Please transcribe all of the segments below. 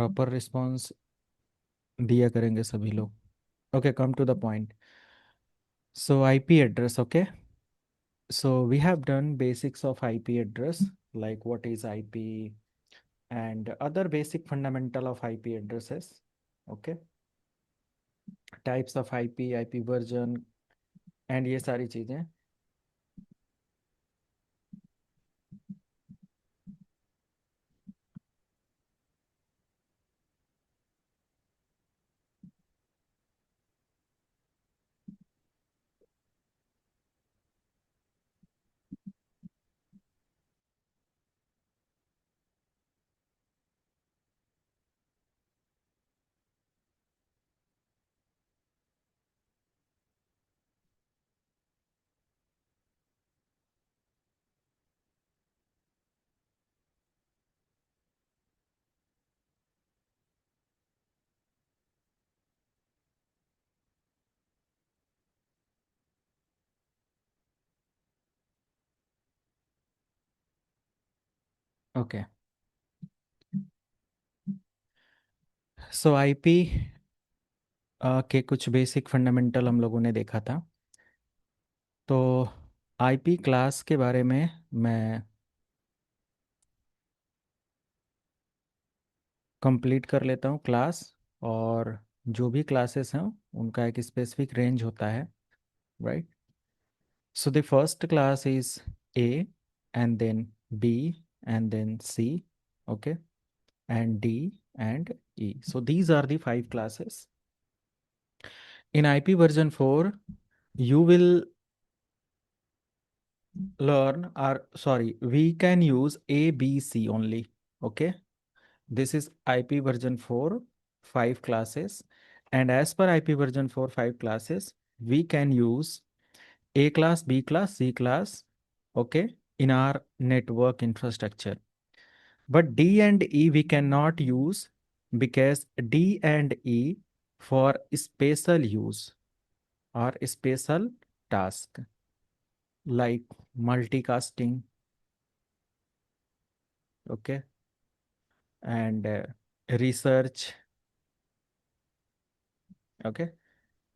Proper response दिया करेंगे सभी लोग. Okay, come to the point. So IP address. Okay, so we have done basics of IP address, like what is IP and other basic fundamental of IP addresses. Okay, types of IP version and ये सारी चीजें. Okay, सो IP के कुछ basic fundamental हम लोगों ने देखा था. तो आईपी क्लास के बारे में मैं कंप्लीट कर लेता हूँ क्लास. और जो भी क्लासेस हैं उनका एक स्पेसिफिक रेंज होता है, right. So the first class is A, and then B, and then C, okay, and D and E. So these are the five classes. In IP version 4, you will learn, or sorry, we can use A, B, C only. Okay, this is IP version 4, five classes. And as per IP version 4, five classes, we can use A class, B class, C class, okay, in our network infrastructure. But D and E we cannot use because D and E for special use or special task like multicasting, okay, and research, okay.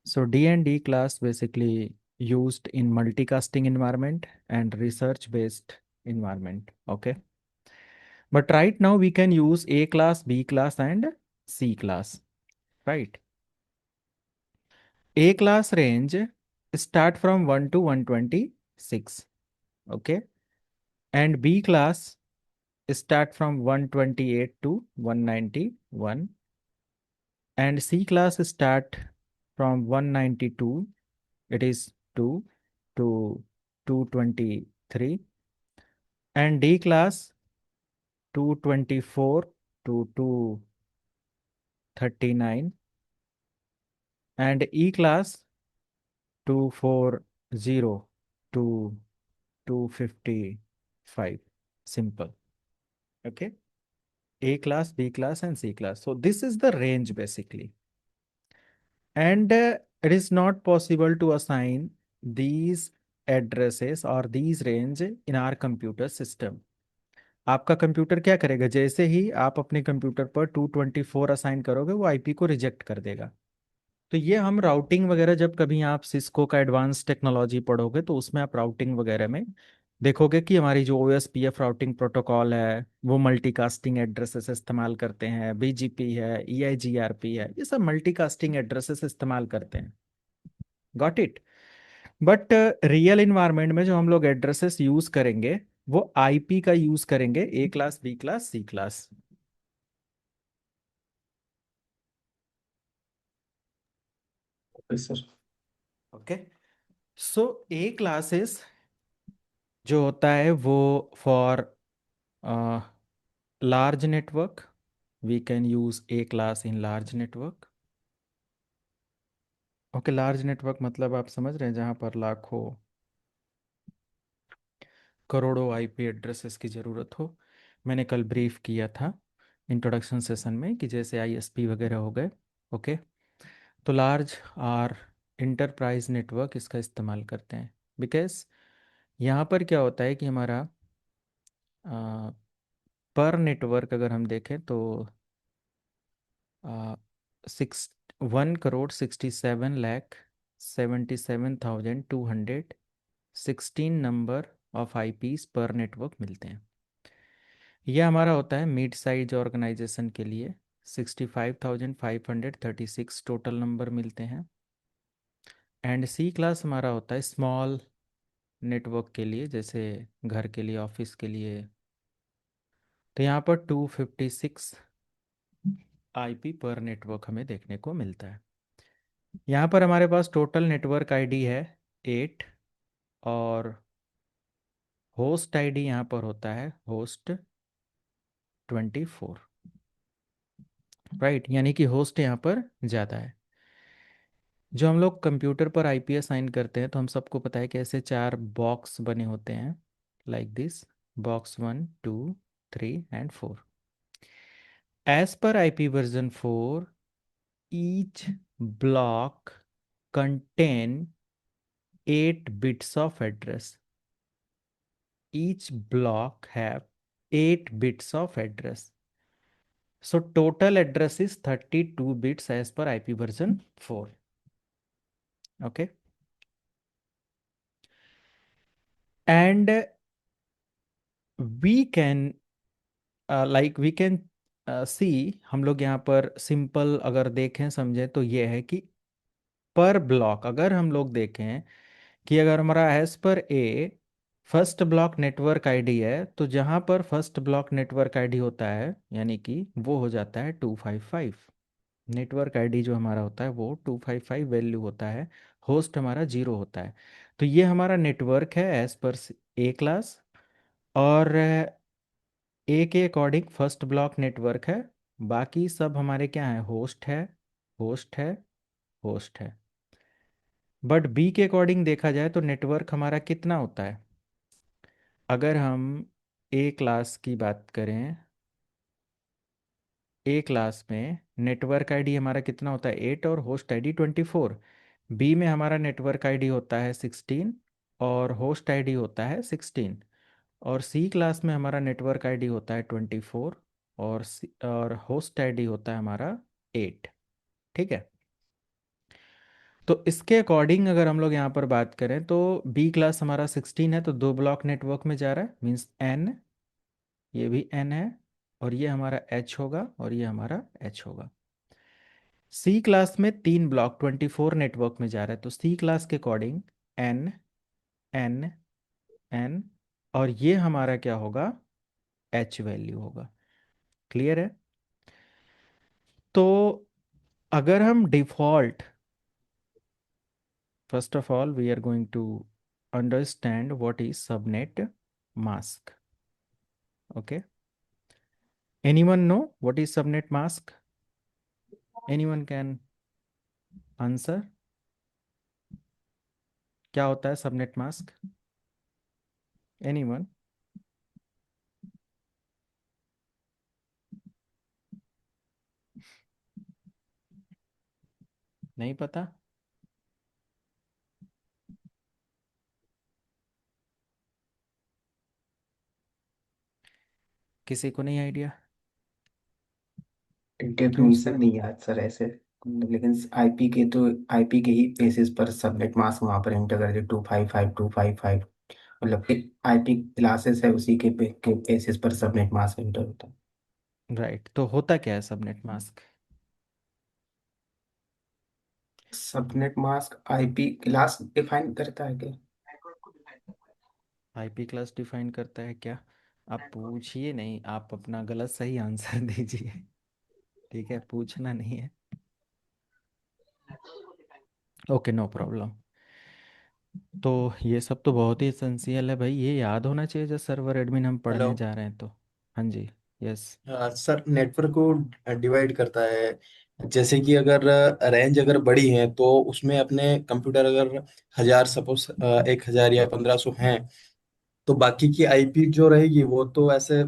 So D and D class basically used in multicasting environment and research based environment, okay. But right now we can use A class, B class and C class, right? A class range start from 1 to 126, okay, and B class start from 128 to 191, and C class start from 192, it is 2 to 223, and D class 224 to 239, and E class 240 to 255. Simple. Okay. A class, B class, and C class. So this is the range basically. And it is not possible to assign these addresses or these range in our computer system. आपका computer क्या करेगा, जैसे ही आप अपने computer पर 224 assign करोगे वो IP को रिजेक्ट कर देगा. तो ये हम राउटिंग वगैरह, जब कभी आप सिस्को का एडवांस टेक्नोलॉजी पढ़ोगे तो उसमें आप राउटिंग वगैरह में देखोगे कि हमारी जो OSPF राउटिंग प्रोटोकॉल है वो मल्टीकास्टिंग एड्रेसेस इस्तेमाल करते हैं. BGP है, EIGRP है, ये सब मल्टीकास्टिंग एड्रेसेस इस्तेमाल करते हैं. Got it. But real environment में जो हम लोग एड्रेसेस यूज करेंगे वो आईपी का यूज करेंगे. A class, B class, C class. Sir. Okay. So A classes जो होता है वो for large network, we can use A class in large network. Okay, large network मतलब आप समझ रहे हैं जहाँ पर लाखों करोड़ों आईपी एड्रेसेस की ज़रूरत हो. मैंने कल ब्रीफ किया था इंट्रोडक्शन सेशन में कि जैसे आईएसपी वगैरह हो गए. ओके, तो लार्ज और इंटरप्राइज नेटवर्क इसका इस्तेमाल करते हैं. बिकॉज यहाँ पर क्या होता है कि हमारा पर नेटवर्क अगर हम देखें तो सिक्स 1,67,77,216 नंबर ऑफ आईपीस पर नेटवर्क मिलते हैं। यह हमारा होता है मिड साइज ऑर्गेनाइजेशन के लिए 65,536 टोटल नंबर मिलते हैं। एंड सी क्लास हमारा होता है स्मॉल नेटवर्क के लिए, जैसे घर के लिए, ऑफिस के लिए। तो यहाँ पर 256 आईपी पर नेटवर्क हमें देखने को मिलता है। यहाँ पर हमारे पास टोटल नेटवर्क आईडी है 8, और होस्ट आईडी यहाँ पर होता है होस्ट 24, राइट, यानी कि होस्ट यहाँ पर ज़्यादा है। जो हम लोग कंप्यूटर पर आईपी असाइन करते हैं, तो हम सबको पता है कि ऐसे 4 बॉक्स बने होते हैं, like this, box 1, 2, 3 and 4। As पर IP version 4, each block contain 8 bits of address. Each block have 8 bits of address. So total address is 32 bits as per IP version 4. Okay. And we can we can see, हम लोग यहाँ पर simple अगर देखें समझें तो ये है कि पर ब्लॉक अगर हम लोग देखें कि अगर हमारा एज पर ए फर्स्ट ब्लॉक नेटवर्क आईडी है, तो जहाँ पर फर्स्ट ब्लॉक नेटवर्क आईडी होता है यानी कि वो हो जाता है 255। नेटवर्क आईडी जो हमारा होता है वो 255 वैल्यू होता है, होस्ट हमारा 0 होता है। तो ये हमारा नेटवर्क है एज पर ए क्लास, और ए के अकॉर्डिंग फर्स्ट ब्लॉक नेटवर्क है। बाकी सब हमारे क्या है, होस्ट है, होस्ट है, होस्ट है। बट बी के अकॉर्डिंग देखा जाए तो नेटवर्क हमारा कितना होता है। अगर हम ए क्लास की बात करें, ए क्लास में नेटवर्क आईडी हमारा कितना होता है 8, और होस्ट आईडी 24। बी में हमारा नेटवर्क आईडी होता है 16 और होस्ट आईडी होता है 16। और सी क्लास में हमारा नेटवर्क आईडी होता है 24 और होस्ट आईडी होता है हमारा 8। ठीक है। तो इसके अकॉर्डिंग अगर हम लोग यहाँ पर बात करें तो बी क्लास हमारा 16 है, तो 2 ब्लॉक नेटवर्क में जा रहा है, मीन्स एन, ये भी एन है, और ये हमारा एच होगा, और ये हमारा एच होगा। सी क्लास में 3 ब्लॉक 24 नेटवर्क में जा रहा है, तो सी क्लास के अकॉर्डिंग एन, एन, एन, और ये हमारा क्या होगा, एच वैल्यू होगा। क्लियर है। तो अगर हम default, first of all we are going to understand what is subnet mask. Okay, anyone know what is subnet mask? Anyone can answer? क्या होता है सबनेट मास्क? एनीवन? नहीं पता? किसी को नहीं आइडिया? डेफिनेशन नहीं याद सर ऐसे, लेकिन आईपी के तो आईपी के ही बेसिस पर सबनेट मास्क वहाँ पर एंटर कर दिया 255 मतलब आईपी क्लासेस है उसी के बेसिस पर सबनेट मास्क एंटर होता है। राइट, तो होता क्या है subnet mask? Subnet mask IP class define करता है क्या? आईपी क्लास डिफाइन करता है क्या? आप पूछिए नहीं, आप अपना गलत सही आंसर दीजिए। ठीक है, पूछना नहीं है। Okay, no problem. तो ये सब तो बहुत ही एसेंशियल है भाई, ये याद होना चाहिए जब सर्वर एडमिन हम हेलो। पढ़ने जा रहे हैं तो। हाँ जी। यस। सर नेटवर्क को डिवाइड करता है, जैसे कि अगर रेंज अगर बड़ी है तो उसमें अपने कंप्यूटर अगर 1000 सपोज 1000 या 1500 हैं, तो बाकी की आईपी जो रहेगी वो तो ऐसे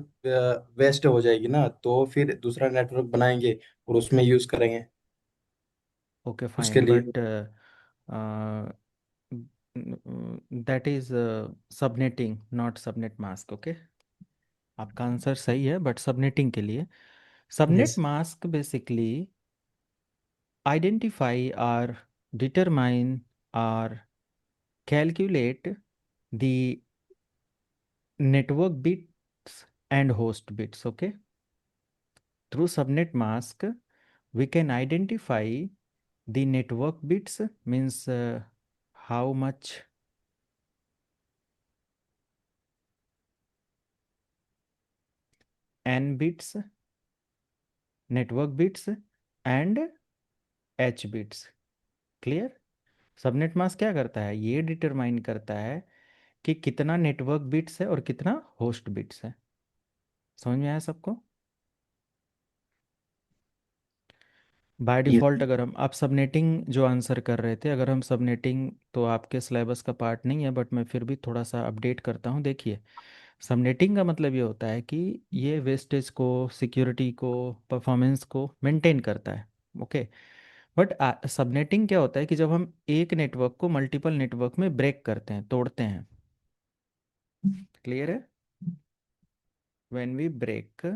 वेस्ट हो जाएगी ना, तो फिर दूसरा नेटवर्क बनाएंगे और उसमें यूज करेंगे ओके उसके फाइन, लिए। But that is subnetting not subnet mask. Okay, आपका आंसर सही है, बट सबनेटिंग के लिए subnet yes. Mask basically identify or determine or calculate the network bits and host bits. Okay, through subnet mask we can identify the network bits, means how much n bits, network bits, and h bits. Clear? Subnet mask क्या करता है, ये determine करता है कि कितना network bits है और कितना होस्ट बिट्स है। समझ में आया सबको? Bye yes. डिफ़ॉल्ट अगर हम, आप सबनेटिंग जो आंसर कर रहे थे, अगर हम सबनेटिंग, तो आपके सिलेबस का पार्ट नहीं है, बट मैं फिर भी थोड़ा सा अपडेट करता हूँ। देखिए, सबनेटिंग का मतलब ये होता है कि ये वेस्टेज को, सिक्योरिटी को, परफॉर्मेंस को मेंटेन करता है। ओके, बट सबनेटिंग क्या होता है कि जब हम एक नेटवर्क को मल्टीपल नेटवर्क में ब्रेक करते हैं, तोड़ते हैं। क्लियर है? When we break,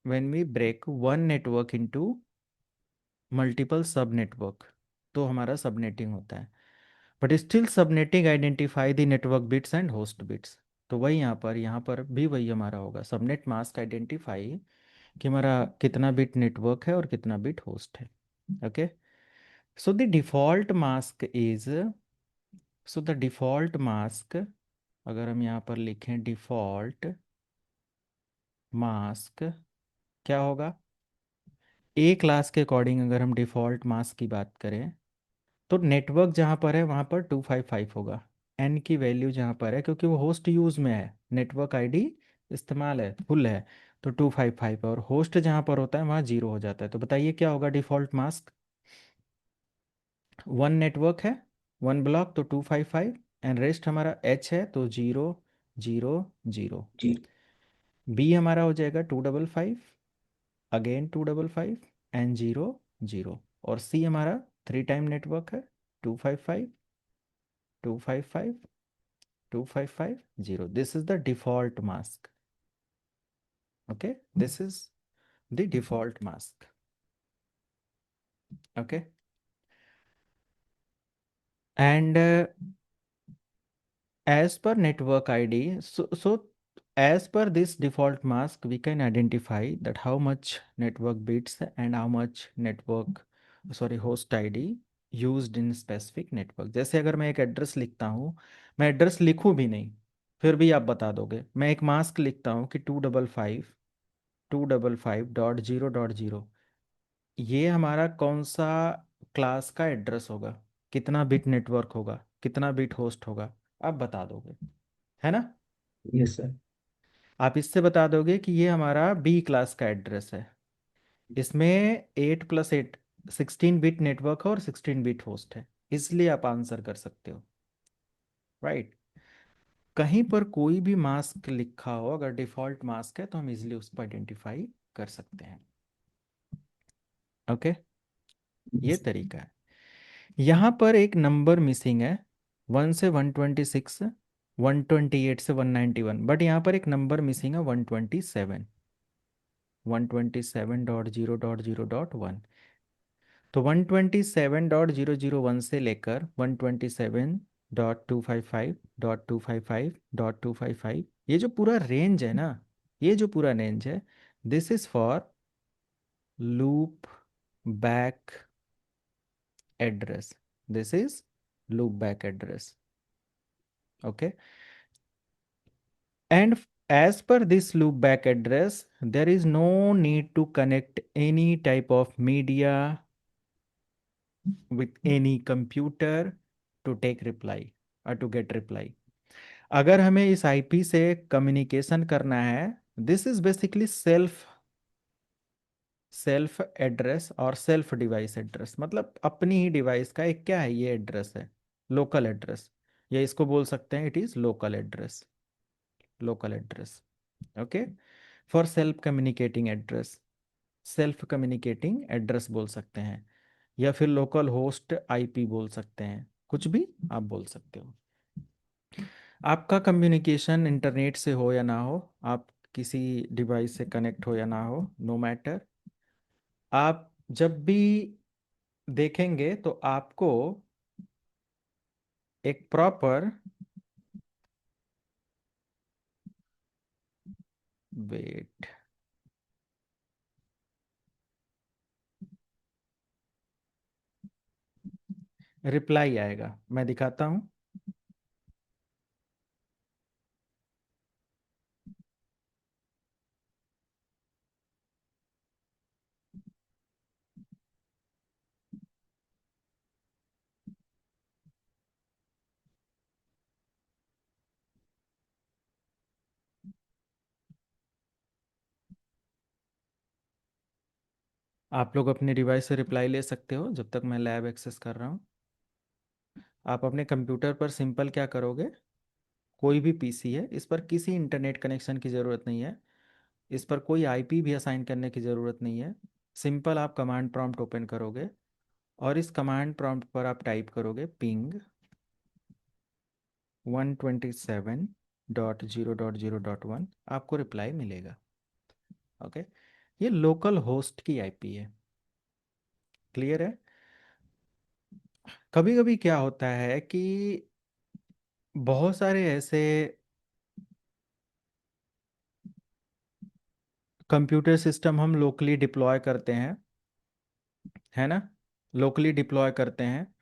when we break one network into multiple subnetwork, तो हमारा सबनेटिंग होता है। But still subnetting identify the network bits and host bits. तो वही यहाँ पर भी वही हमारा होगा, सबनेट मास्क आइडेंटिफाई कि हमारा कितना बिट नेटवर्क है और कितना बिट होस्ट है। Okay, so the default mask is, so the default mask, अगर हम यहाँ पर लिखें डिफ़ॉल्ट मास्क क्या होगा, ए क्लास के अकॉर्डिंग अगर हम डिफ़ॉल्ट मास्क की बात करें, तो नेटवर्क जहाँ पर है वहाँ पर 255 होगा। एन की वैल्यू जहाँ पर है, क्योंकि वो होस्ट यूज़ में है, नेटवर्क आईडी इस्तेमाल है, फुल है, तो 255 है। और होस्ट जहाँ पर होता है वहाँ 0 हो जाता है। तो बताइए क्या होगा डिफ़ॉल्ट मास्क? वन नेटवर्क है, वन ब्लॉक, तो 255, एंड रेस्ट हमारा एच है, तो 0 0 0। जी। बी हमारा हो जाएगा 255, अगेन 255, एंड 0 0। और सी हमारा थ्री टाइम नेटवर्क है, 255 255 255 0। This is the default mask. Okay, this is the default mask. Okay, and as per network ID, so as per this default mask, we can identify that how much network bits and how much network, sorry, host ID used in specific network। जैसे अगर मैं एक address लिखता हूँ, मैं address लिखूँ भी नहीं, फिर भी आप बता दोगे। मैं एक मास्क लिखता हूँ कि 255.0.0, ये हमारा कौन सा क्लास का एड्रेस होगा, कितना बिट नेटवर्क होगा, कितना बिट होस्ट होगा, आप बता दोगे, है ना? Yes sir. आप इससे बता दोगे कि ये हमारा बी क्लास का एड्रेस है, इसमें 8 + 8 16 बिट नेटवर्क है और 16 बिट होस्ट है, इसलिए आप आंसर कर सकते हो, राइट? कहीं पर कोई भी मास्क लिखा हो, अगर डिफॉल्ट मास्क है तो हम इजिली उसको आइडेंटिफाई कर सकते हैं। ओके, ये तरीका है। यहाँ पर एक नंबर मिसिंग है, 1 से 126, 128 से 191, बट यहाँ पर एक नंबर मिसिंग है, 127, 127.0.0.1। तो 127.0.0.1 से लेकर 127.255.255.255, ये जो पूरा रेंज है ना, ये जो पूरा रेंज है, this is for loop back address, this is loop back address. Okay, and as per this loop back address, there is no need to connect any type of media with any computer to take reply or to get reply। अगर हमें इस IP से communication करना है, this is basically self address और self device address, मतलब अपनी ही device का एक क्या है, ये एड्रेस है, लोकल एड्रेस, या इसको बोल सकते हैं it is local address, local address. Okay, for self communicating address, self communicating address बोल सकते हैं, या फिर लोकल होस्ट आईपी बोल सकते हैं, कुछ भी आप बोल सकते हो। आपका कम्युनिकेशन इंटरनेट से हो या ना हो, आप किसी डिवाइस से कनेक्ट हो या ना हो, नो मैटर, आप जब भी देखेंगे तो आपको एक प्रॉपर, वेट, रिप्लाई आएगा, मैं दिखाता हूं। आप लोग अपने डिवाइस से रिप्लाई ले सकते हो जब तक मैं लैब एक्सेस कर रहा हूँ। आप अपने कंप्यूटर पर सिंपल क्या करोगे, कोई भी पीसी है, इस पर किसी इंटरनेट कनेक्शन की ज़रूरत नहीं है, इस पर कोई आईपी भी असाइन करने की ज़रूरत नहीं है। सिंपल आप कमांड प्रॉम्प्ट ओपन करोगे और इस कमांड प्रॉम्प्ट पर आप टाइप करोगे पिंग 127.0.0.1, आपको रिप्लाई मिलेगा। ओके, ये लोकल होस्ट की आईपी है। क्लियर है? कभी कभी क्या होता है कि बहुत सारे ऐसे कंप्यूटर सिस्टम हम लोकली डिप्लॉय करते हैं, है ना, लोकली डिप्लॉय करते हैं,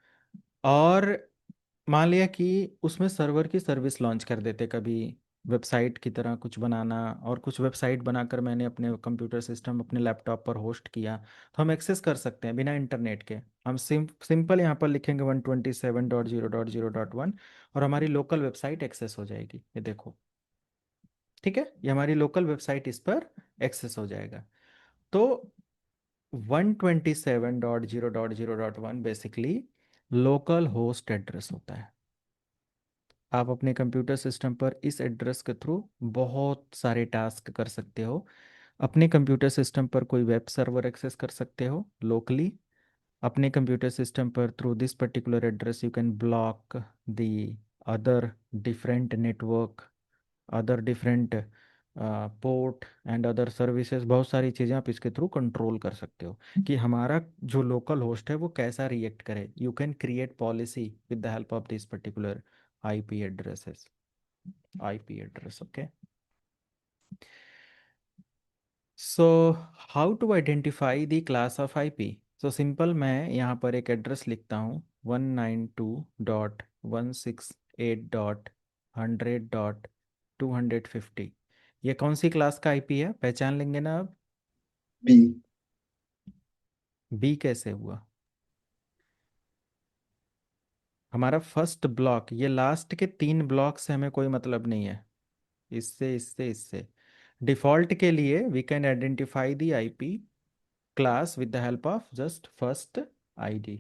और मान लिया कि उसमें सर्वर की सर्विस लॉन्च कर देते कभी, वेबसाइट की तरह कुछ बनाना, और कुछ वेबसाइट बनाकर मैंने अपने कंप्यूटर सिस्टम अपने लैपटॉप पर होस्ट किया, तो हम एक्सेस कर सकते हैं बिना इंटरनेट के। हम सिंपल यहाँ पर लिखेंगे 127.0.0.1 और हमारी लोकल वेबसाइट एक्सेस हो जाएगी, ये देखो। ठीक है, ये हमारी लोकल वेबसाइट इस पर एक्सेस हो जाएगा। तो 127.0.0.1 बेसिकली लोकल होस्ट एड्रेस होता है। आप अपने कंप्यूटर सिस्टम पर इस एड्रेस के थ्रू बहुत सारे टास्क कर सकते हो। अपने कंप्यूटर सिस्टम पर कोई वेब सर्वर एक्सेस कर सकते हो लोकली। अपने कंप्यूटर सिस्टम पर through this particular address you can block the other different network, other different port and other services, बहुत सारी चीज़ें आप इसके थ्रू कंट्रोल कर सकते हो कि हमारा जो लोकल होस्ट है वो कैसा रिएक्ट करे। You can create policy with the help of this particular IP addresses, IP address. Okay, so how to identify the class of IP? So simple, मैं यहाँ पर एक एड्रेस लिखता हूँ 192.168.100.250। ये कौन सी क्लास का आईपी है, पहचान लेंगे ना अब? बी। बी कैसे हुआ? हमारा फर्स्ट ब्लॉक, ये लास्ट के 3 ब्लॉक से हमें कोई मतलब नहीं है, इससे इससे इससे। डिफॉल्ट के लिए we can identify the IP class with the help of just first ID.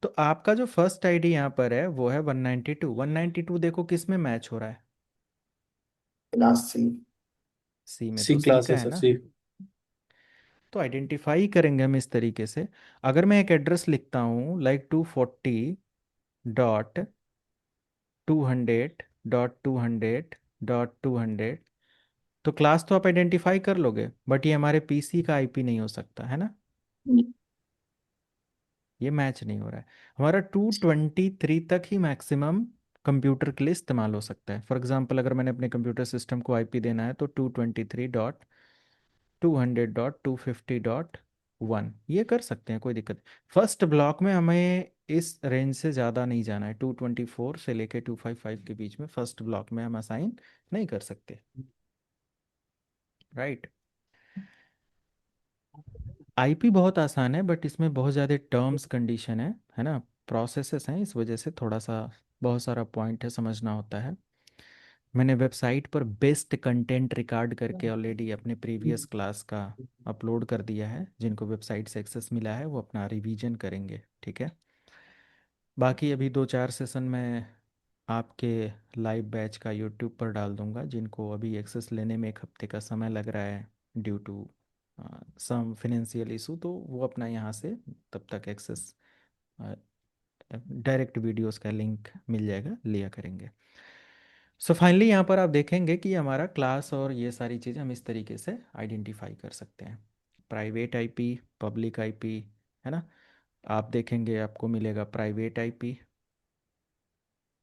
तो आपका जो फर्स्ट आईडी यहाँ पर है वो है 192। 192 देखो किस में मैच हो रहा है, क्लास सी। सी में, सी तो सी क्लास का है है सर, ना। सी। तो आइडेंटिफाई करेंगे हम इस तरीके से। अगर मैं एक एड्रेस लिखता हूँ लाइक 240.200.200.200, तो क्लास तो आप आइडेंटिफाई कर लोगे, बट ये हमारे पीसी का आईपी नहीं हो सकता है ना, ये मैच नहीं हो रहा है। हमारा 223 तक ही मैक्सिमम कंप्यूटर के लिए इस्तेमाल हो सकता है। फॉर एग्जांपल, अगर मैंने अपने कंप्यूटर सिस्टम को आईपी देना है तो 223.200.250.1 ये कर सकते हैं, कोई दिक्कत नहीं। फर्स्ट ब्लॉक में हमें इस रेंज से ज़्यादा नहीं जाना है, 224 से लेके 255 के बीच में फर्स्ट ब्लॉक में हम असाइन नहीं कर सकते, राइट। आईपी बहुत आसान है, बट इसमें बहुत ज़्यादा टर्म्स कंडीशन है ना, प्रोसेसेस हैं, इस वजह से थोड़ा सा बहुत सारा पॉइंट है, समझना होता है। मैंने वेबसाइट पर बेस्ट कंटेंट रिकॉर्ड करके ऑलरेडी अपने प्रीवियस क्लास का अपलोड कर दिया है, जिनको वेबसाइट से एक्सेस मिला है वो अपना रिवीजन करेंगे, ठीक है। बाकी अभी 2-4 सेशन में आपके लाइव बैच का यूट्यूब पर डाल दूंगा, जिनको अभी एक्सेस लेने में 1 हफ्ते का समय लग रहा है due to some financial issue, तो वो अपना यहाँ से तब तक एक्सेस, डायरेक्ट वीडियोस का लिंक मिल जाएगा, लिया करेंगे। सो फाइनली यहाँ पर आप देखेंगे कि हमारा क्लास और ये सारी चीज़ें हम इस तरीके से आइडेंटिफाई कर सकते हैं। प्राइवेट आईपी, पब्लिक आईपी, है ना। आप देखेंगे आपको मिलेगा प्राइवेट आईपी,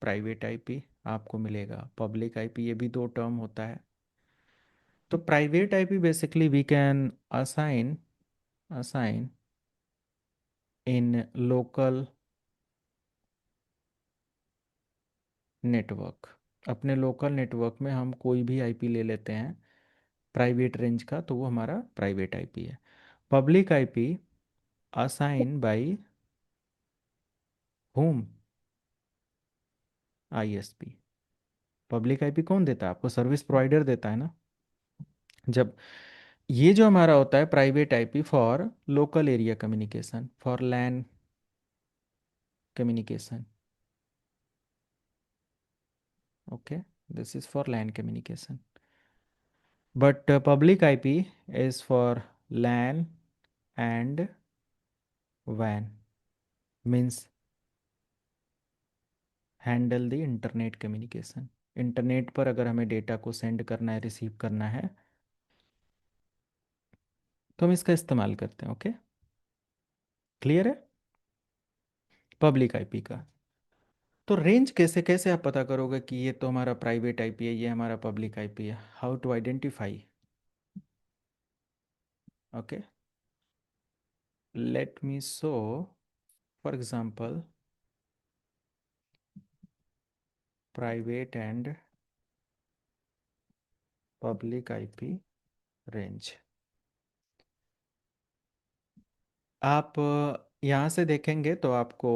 प्राइवेट आईपी, आपको मिलेगा पब्लिक आईपी, ये भी दो टर्म होता है। तो private IP basically we can assign assign in local network. अपने लोकल नेटवर्क में हम कोई भी आईपी ले लेते हैं प्राइवेट रेंज का, तो वो हमारा प्राइवेट आईपी है। Public IP assign by whom, ISP. Public IP कौन देता है आपको? सर्विस प्रोवाइडर देता है ना। जब ये जो हमारा होता है private IP for local area communication, for LAN communication, okay, this is for LAN communication. But public IP is for LAN and WAN, means handle the internet communication. Internet पर अगर हमें डेटा को सेंड करना है, receive करना है, तो हम इसका इस्तेमाल करते हैं। ओके, क्लियर है पब्लिक आईपी का। तो रेंज कैसे कैसे आप पता करोगे कि ये तो हमारा प्राइवेट आईपी है, ये हमारा पब्लिक आईपी है? How to identify? Okay, let me show, for example private and public IP range. आप यहाँ से देखेंगे तो आपको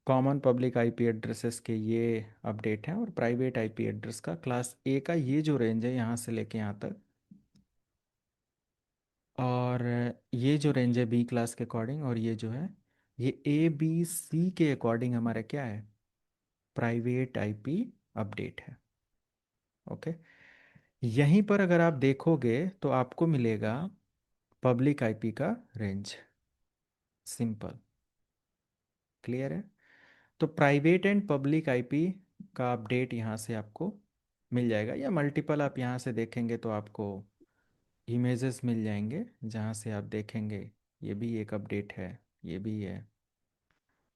कॉमन पब्लिक आईपी एड्रेसेस के ये अपडेट हैं, और प्राइवेट आईपी एड्रेस का क्लास ए का ये जो रेंज है यहाँ से लेके यहाँ तक, और ये जो रेंज है बी क्लास के अकॉर्डिंग, और ये जो है ये ए बी सी के अकॉर्डिंग हमारा क्या है? प्राइवेट आईपी अपडेट है। ओके, यहीं पर अगर आप देखोगे तो आपको मिलेगा पब्लिक आईपी का रेंज। सिंपल, क्लियर है। तो प्राइवेट एंड पब्लिक आईपी का अपडेट यहाँ से आपको मिल जाएगा, या मल्टीपल आप यहाँ से देखेंगे तो आपको इमेजेस मिल जाएंगे जहाँ से आप देखेंगे ये भी एक अपडेट है, ये भी है,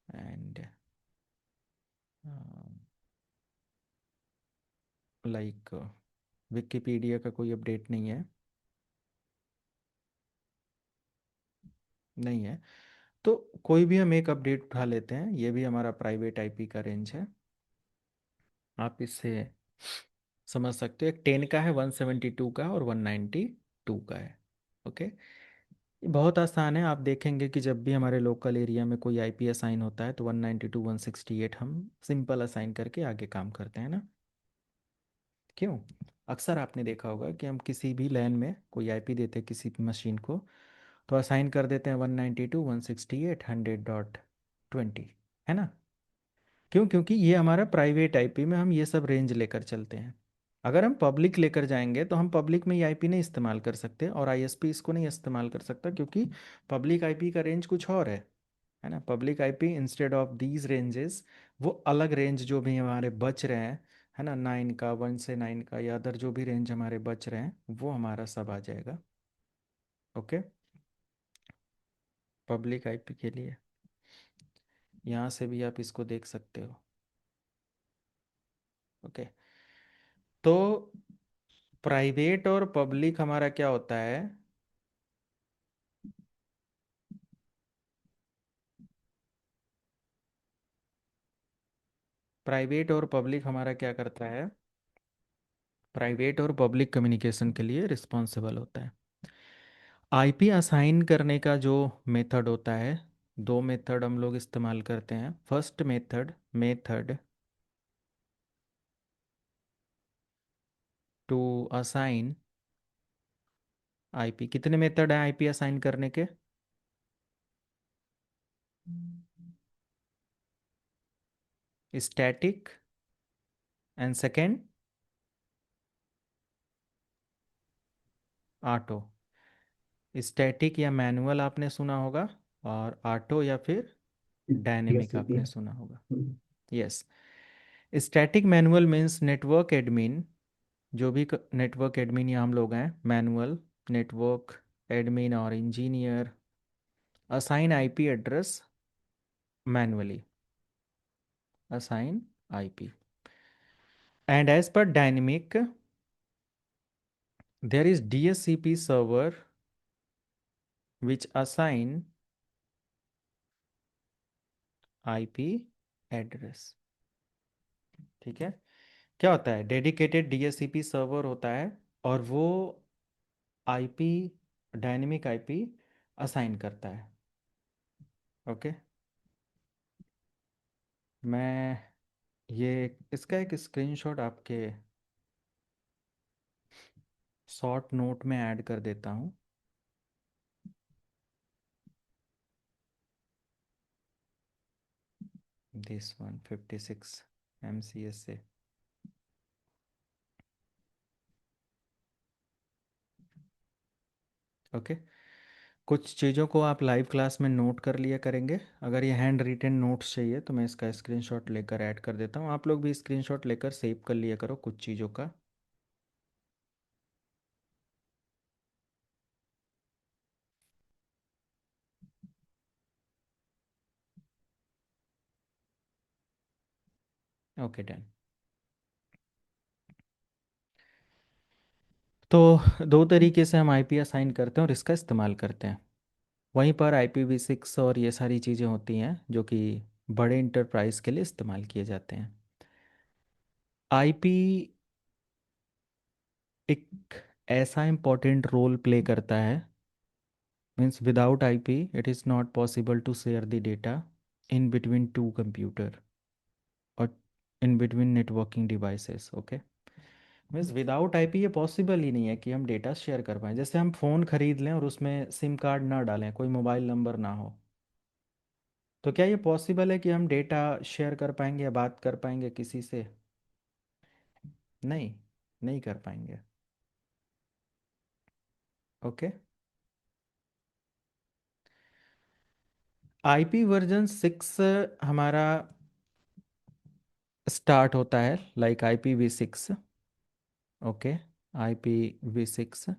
एंड लाइक विकिपीडिया का कोई अपडेट नहीं है, नहीं है। तो कोई भी हम एक अपडेट उठा लेते हैं, ये भी हमारा प्राइवेट आईपी का रेंज है। आप इससे समझ सकते हो, एक 10 का है, 172 का है, और 192 का है। ओके, ये बहुत आसान है। आप देखेंगे कि जब भी हमारे लोकल एरिया में कोई आईपी असाइन होता है तो 192 168 हम सिंपल असाइन करके आगे काम करते हैं ना। क्यों? अक्सर आपने देखा होगा कि हम किसी भी लैन में कोई आईपी देते हैं किसी भी मशीन को, तो असाइन कर देते हैं 192 168 100.20, है ना। क्यों? क्योंकि ये हमारा प्राइवेट आईपी में हम ये सब रेंज लेकर चलते हैं। अगर हम पब्लिक लेकर जाएंगे तो हम पब्लिक में ये आईपी नहीं इस्तेमाल कर सकते, और आईएसपी इसको नहीं इस्तेमाल कर सकता, क्योंकि पब्लिक आईपी का रेंज कुछ और है ना। Public IP instead of these ranges, वो अलग रेंज जो भी हमारे बच रहे हैं, है ना, 9 का, 1 से 9 का, या अदर जो भी रेंज हमारे बच रहे हैं वो हमारा सब आ जाएगा। ओके, पब्लिक आईपी के लिए यहाँ से भी आप इसको देख सकते हो। ओके, तो प्राइवेट और पब्लिक हमारा क्या होता है? प्राइवेट और पब्लिक हमारा क्या करता है? प्राइवेट और पब्लिक कम्युनिकेशन के लिए रिस्पॉन्सिबल होता है। आईपी असाइन करने का जो मेथड होता है, दो मेथड हम लोग इस्तेमाल करते हैं। First method, method to assign IP. कितने मेथड हैं आईपी असाइन करने के? Static, and second auto. Static या मैनुअल आपने सुना होगा, और ऑटो या फिर डायनेमिक आपने सुना होगा। Yes, static manual means network admin, जो भी नेटवर्क एडमिन या हम लोग हैं, मैनुअल नेटवर्क एडमिन और engineer assign IP address manually, assign IP. And as per dynamic, there is DSCP server which assign IP address. ठीक है, क्या होता है, डेडिकेटेड DSCP सर्वर होता है और वो IP, डायनेमिक IP असाइन करता है। ओके, मैं ये इसका एक स्क्रीनशॉट आपके शॉर्ट नोट में ऐड कर देता हूँ। दिस वन 56 MCS से। ओके, कुछ चीज़ों को आप लाइव क्लास में नोट कर लिया करेंगे। अगर ये हैंड रिटन नोट्स चाहिए तो मैं इसका स्क्रीनशॉट लेकर ऐड कर देता हूँ। आप लोग भी स्क्रीनशॉट लेकर सेव कर लिया करो कुछ चीज़ों का। Okay done. तो दो तरीके से हम आईपी असाइन करते हैं और इसका इस्तेमाल करते हैं। वहीं पर IPv6 और ये सारी चीज़ें होती हैं जो कि बड़े इंटरप्राइज के लिए इस्तेमाल किए जाते हैं। आईपी एक ऐसा इम्पोर्टेंट रोल प्ले करता है, means without IP it is not possible to share the data in between two computer और in between networking devices. Okay, means without IP ये पॉसिबल ही नहीं है कि हम डेटा शेयर कर पाएँ। जैसे हम फ़ोन खरीद लें और उसमें सिम कार्ड ना डालें, कोई मोबाइल नंबर ना हो, तो क्या ये पॉसिबल है कि हम डेटा शेयर कर पाएंगे या बात कर पाएंगे किसी से? नहीं, नहीं कर पाएंगे। ओके, आईपी वर्जन 6 हमारा स्टार्ट होता है लाइक IPv6। ओके, IPv6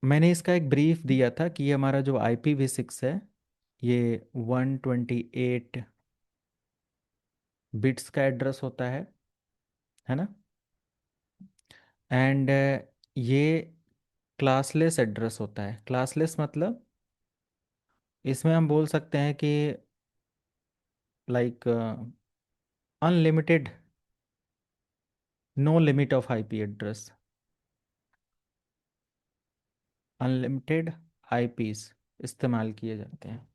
मैंने इसका एक ब्रीफ दिया था कि ये हमारा जो IPv6 है ये 128 बिट्स का एड्रेस होता है ना। एंड ये क्लासलेस एड्रेस होता है। क्लासलेस मतलब इसमें हम बोल सकते हैं कि like unlimited, no limit of IP address, unlimited IPs इस्तेमाल किए जाते हैं।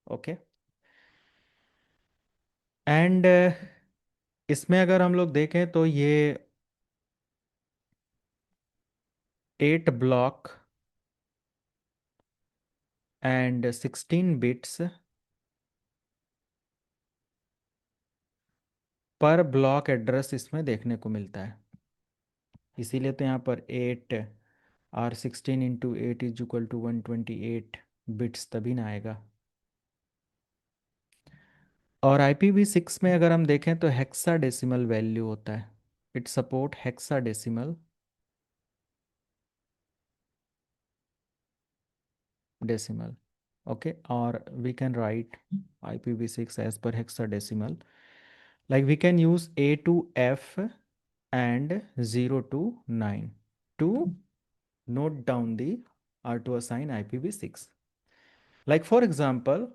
ओके, एंड इसमें अगर हम लोग देखें तो ये 8 ब्लॉक एंड 16 बिट्स पर ब्लॉक एड्रेस इसमें देखने को मिलता है। इसीलिए तो यहाँ पर 8 और 16 × 8 = 128 बिट्स तभी ना आएगा। और IPv6 में अगर हम देखें तो हेक्साडेसिमल वैल्यू होता है। It support hexadecimal decimal. Okay, or we can write IPv6 as per hexadecimal. Like we can use A to F and 0 to 9 to note down the or to assign IPv6. Like for example,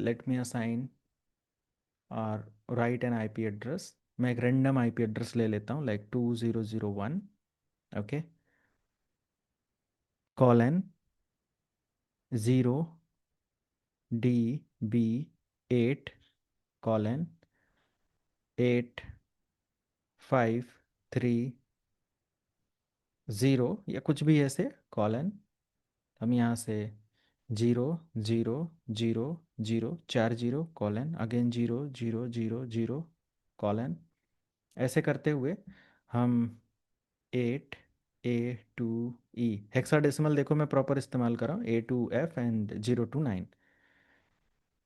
let me assign or write an IP address. मैं एक random IP address ले लेता हूँ like 2001, okay, colon 0DB8 colon 853 0 या कुछ भी ऐसे colon. हम यहाँ से 0 0 0 0 4 0 कॉलन अगेन 0 0 0 0 कॉलन, ऐसे करते हुए हम 8 A to E हेक्साडेसिमल देखो मैं प्रॉपर इस्तेमाल कर रहा हूँ A to F and 0 to 9।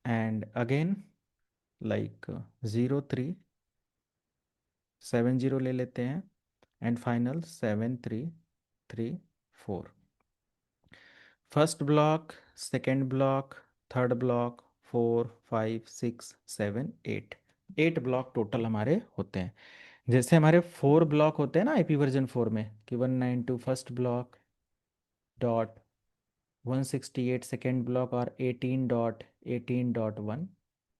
And again like 0 3 7 0 ले लेते हैं, and final 7 3 3 4। First block, second block, third block, 4 5 6 7 8, 8 block total हमारे होते हैं। जैसे हमारे 4 ब्लॉक होते हैं ना आईपी वर्जन 4 में, कि 192 first block dot 168 second block और 18.18.1,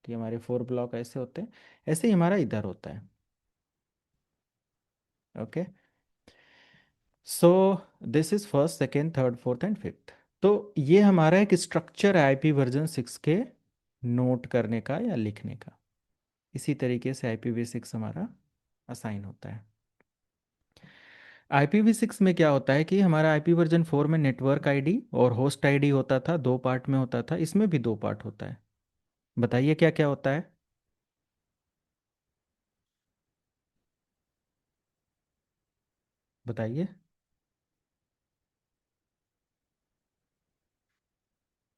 तो ये हमारे 4 ब्लॉक ऐसे होते हैं। ऐसे ही हमारा इधर होता है। Okay, so this is first second third fourth and fifth. तो ये हमारा एक स्ट्रक्चर है आईपी वर्जन 6 के नोट करने का या लिखने का। इसी तरीके से IPv6 हमारा असाइन होता है। IPv6 में क्या होता है कि हमारा आईपी वर्जन 4 में नेटवर्क आईडी और होस्ट आईडी होता था, 2 पार्ट में होता था। इसमें भी 2 पार्ट होता है। बताइए क्या क्या होता है। बताइए।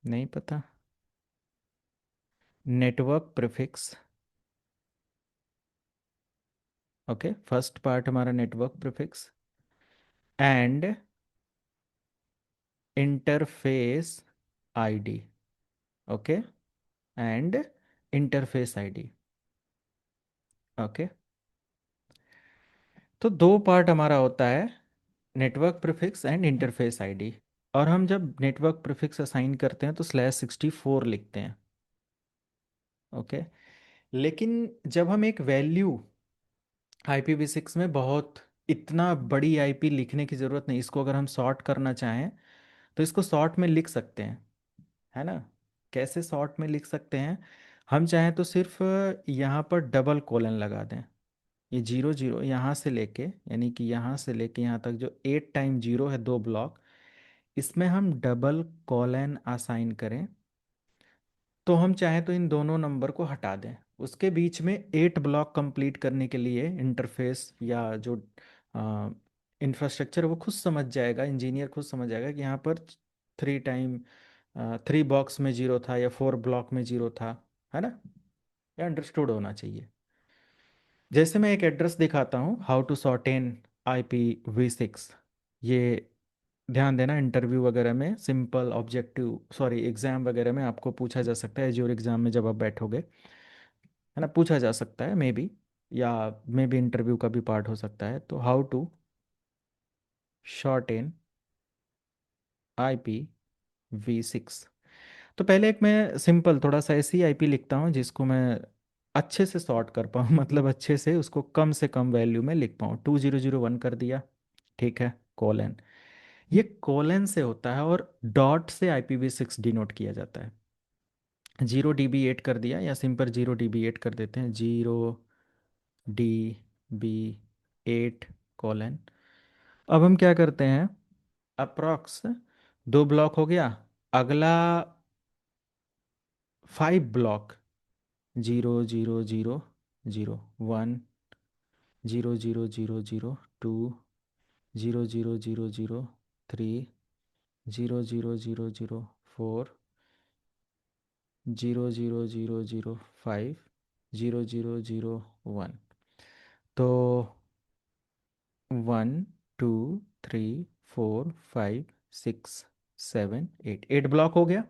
नहीं पता। Network prefix. Okay, first part हमारा network prefix and interface ID. Okay, and interface ID. Okay, तो 2 पार्ट हमारा होता है, network prefix and interface ID. और हम जब नेटवर्क प्रीफिक्स असाइन करते हैं तो /64 लिखते हैं। ओके, लेकिन जब हम एक वैल्यू IPv6 में, बहुत इतना बड़ी आईपी लिखने की ज़रूरत नहीं, इसको अगर हम सॉर्ट करना चाहें तो इसको शॉर्ट में लिख सकते हैं, है ना। कैसे शॉर्ट में लिख सकते हैं, हम चाहें तो सिर्फ यहाँ पर डबल कोलन लगा दें। ये 0 0 यहाँ से लेके, यानी कि यहाँ से लेके यहाँ तक जो 8 टाइम 0 है, 2 ब्लॉक, इसमें हम डबल कॉलन असाइन करें, तो हम चाहें तो इन दोनों नंबर को हटा दें। उसके बीच में 8 ब्लॉक कंप्लीट करने के लिए इंटरफेस या जो इंफ्रास्ट्रक्चर, वो खुद समझ जाएगा, इंजीनियर खुद समझ जाएगा कि यहाँ पर 3 बॉक्स में 0 था या 4 ब्लॉक में 0 था, है ना। ये अंडरस्टूड होना चाहिए। जैसे मैं एक एड्रेस दिखाता हूँ, how to sort in IPv6। ये ध्यान देना, इंटरव्यू वगैरह में, सिंपल ऑब्जेक्टिव, सॉरी, एग्जाम वगैरह में आपको पूछा जा सकता है, एज्योर एग्जाम में जब आप बैठोगे, है ना, पूछा जा सकता है मे बी, या मे बी इंटरव्यू का भी पार्ट हो सकता है। तो how to short in IPv6। तो पहले एक मैं सिंपल थोड़ा सा ऐसी आईपी लिखता हूँ जिसको मैं अच्छे से सॉर्ट कर पाऊँ मतलब अच्छे से उसको कम से कम वैल्यू में लिख पाऊँ। 2001 कर दिया, ठीक है, कोलन। ये कोलन से होता है और डॉट से IPv6 डिनोट किया जाता है। 0 DB8 कर दिया, या सिंपल 0 DB8 कर देते हैं, 0 DB8 कोलन। अब हम क्या करते हैं, अप्रॉक्स 2 ब्लॉक हो गया, अगला 5 ब्लॉक, 0 0 0 0 1 0 0 0 0 2 0 0 0 0 3 0 0 0 0 4 0 0 0 0 5 0 0 0 1। तो 1 2 3 4 5 6 7 8, 8 ब्लॉक हो गया।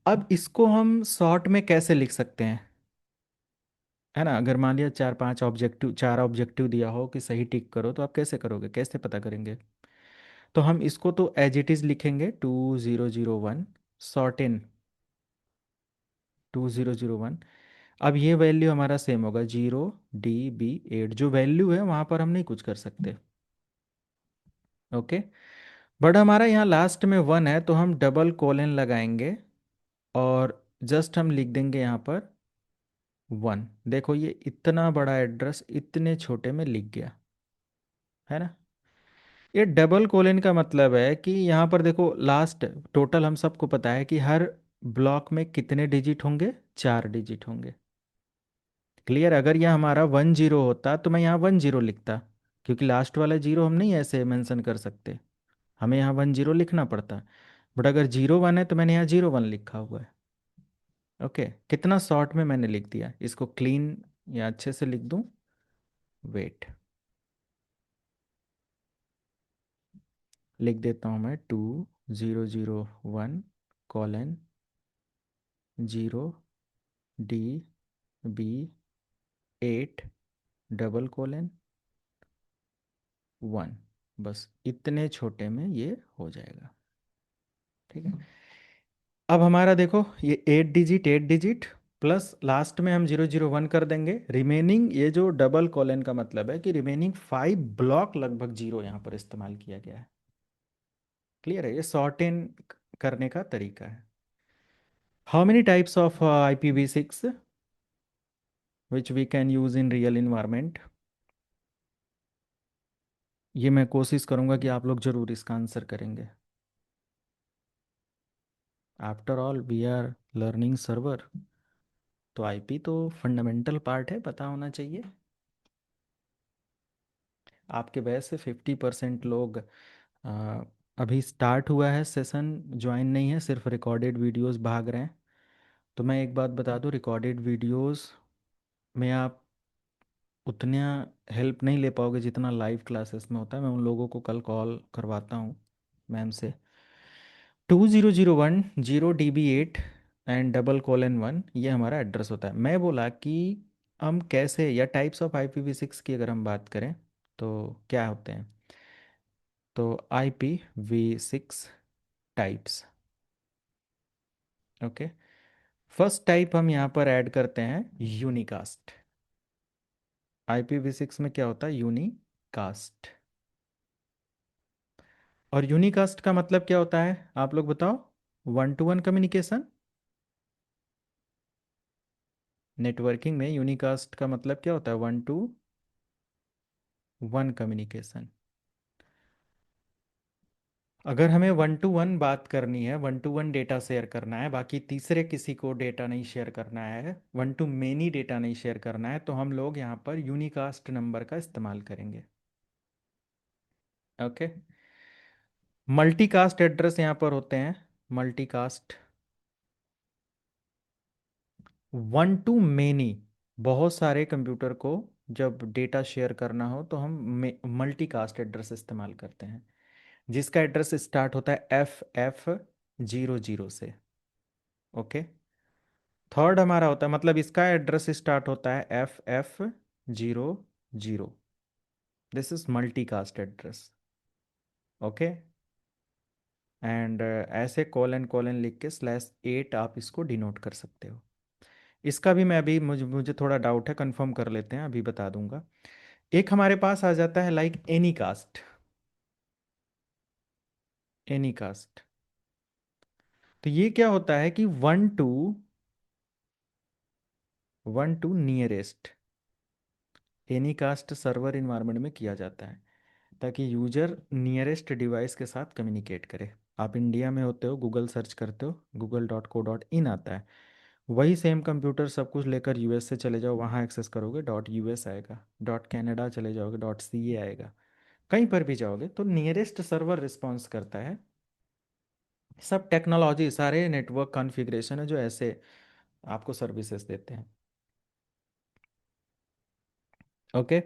अब इसको हम शॉर्ट में कैसे लिख सकते हैं, है ना। अगर मान लिया 4 5 ऑब्जेक्टिव, 4 ऑब्जेक्टिव दिया हो कि सही टिक करो, तो आप कैसे करोगे, कैसे पता करेंगे। तो हम इसको तो एज इट इज़ लिखेंगे, 2001 सॉर्ट इन 2001। अब ये वैल्यू हमारा सेम होगा, 0 DB8, जो वैल्यू है वहाँ पर हम नहीं कुछ कर सकते। ओके, बट हमारा यहाँ लास्ट में 1 है, तो हम डबल कोलन लगाएंगे और जस्ट हम लिख देंगे यहाँ पर 1। देखो ये इतना बड़ा एड्रेस इतने छोटे में लिख गया, है ना। ये डबल कोलन का मतलब है कि यहाँ पर देखो, लास्ट टोटल हम सबको पता है कि हर ब्लॉक में कितने डिजिट होंगे, 4 डिजिट होंगे। क्लियर। अगर यह हमारा 1 0 होता तो मैं यहाँ 1 0 लिखता, क्योंकि लास्ट वाला 0 हम नहीं ऐसे मेंशन कर सकते, हमें यहाँ 1 0 लिखना पड़ता। बट अगर 0 1 है तो मैंने यहाँ 0 1 लिखा हुआ है। ओके, कितना शॉर्ट में मैंने लिख दिया इसको, क्लीन या अच्छे से लिख दूं? वेट, लिख देता हूं मैं 2001:0, D B 8 :1। बस इतने छोटे में ये हो जाएगा। ठीक है, अब हमारा देखो ये 8 डिजिट प्लस लास्ट में हम 001 कर देंगे, रिमेनिंग ये जो डबल कॉलन का मतलब है कि रिमेनिंग 5 ब्लॉक लगभग जीरो यहाँ पर इस्तेमाल किया गया है। क्लियर है? ये सॉर्ट इन करने का तरीका है। How many types of IPv6 which we can use in real environment? ये मैं कोशिश करूंगा कि आप लोग जरूर इसका आंसर करेंगे। After all we are learning server, तो आईपी तो फंडामेंटल पार्ट है, पता होना चाहिए। आपके वजह से 50% लोग अ, अभी स्टार्ट हुआ है सेशन, ज्वाइन नहीं है, सिर्फ रिकॉर्डेड वीडियोस भाग रहे हैं। तो मैं एक बात बता दूं, रिकॉर्डेड वीडियोस में आप उतना हेल्प नहीं ले पाओगे जितना लाइव क्लासेस में होता है। मैं उन लोगों को कल कॉल करवाता हूँ मैम से। 2001:0 DB 8 एंड :1 ये हमारा एड्रेस होता है। मैं बोला कि हम कैसे, या टाइप्स ऑफ IPv6 की अगर हम बात करें तो क्या होते हैं, तो IPv6 types. Okay, first type हम यहाँ पर ऐड करते हैं यूनिकास्ट। IPv6 में क्या होता है? यूनिकास्ट। और यूनिकास्ट का मतलब क्या होता है आप लोग बताओ? 1-to-1 communication. नेटवर्किंग में यूनिकास्ट का मतलब क्या होता है? 1-to-1 communication. अगर हमें 1-to-1 बात करनी है, 1-to-1 डेटा शेयर करना है, बाकी तीसरे किसी को डेटा नहीं शेयर करना है, 1-to-many डेटा नहीं शेयर करना है, तो हम लोग यहाँ पर यूनिकास्ट नंबर का इस्तेमाल करेंगे। ओके, मल्टीकास्ट एड्रेस यहाँ पर होते हैं। मल्टीकास्ट 1-to-many, बहुत सारे कंप्यूटर को जब डेटा शेयर करना हो तो हम मल्टीकास्ट एड्रेस इस्तेमाल करते हैं, जिसका एड्रेस स्टार्ट होता है FF00 से। ओके, थर्ड हमारा होता है, मतलब इसका एड्रेस स्टार्ट होता है FF00। This is multicast address. Okay, and ऐसे कोलन कोलन लिख के /8 आप इसको डिनोट कर सकते हो। इसका भी मैं अभी, मुझे मुझे थोड़ा डाउट है, कंफर्म कर लेते हैं, अभी बता दूंगा। एक हमारे पास आ जाता है like anycast. Anycast, तो ये क्या होता है कि 1 to nearest. Anycast server environment में किया जाता है ताकि यूजर नियरेस्ट डिवाइस के साथ कम्युनिकेट करे। आप इंडिया में होते हो, गूगल सर्च करते हो, google.co.in आता है। वही सेम कंप्यूटर सब कुछ लेकर यूएस से चले जाओ, वहाँ एक्सेस करोगे .US आएगा, .Canada चले जाओगे .CA आएगा। कहीं पर भी जाओगे तो नियरेस्ट सर्वर रिस्पॉन्स करता है। सब टेक्नोलॉजी, सारे नेटवर्क कॉन्फ़िगरेशन है जो ऐसे आपको सर्विसेज देते हैं। ओके,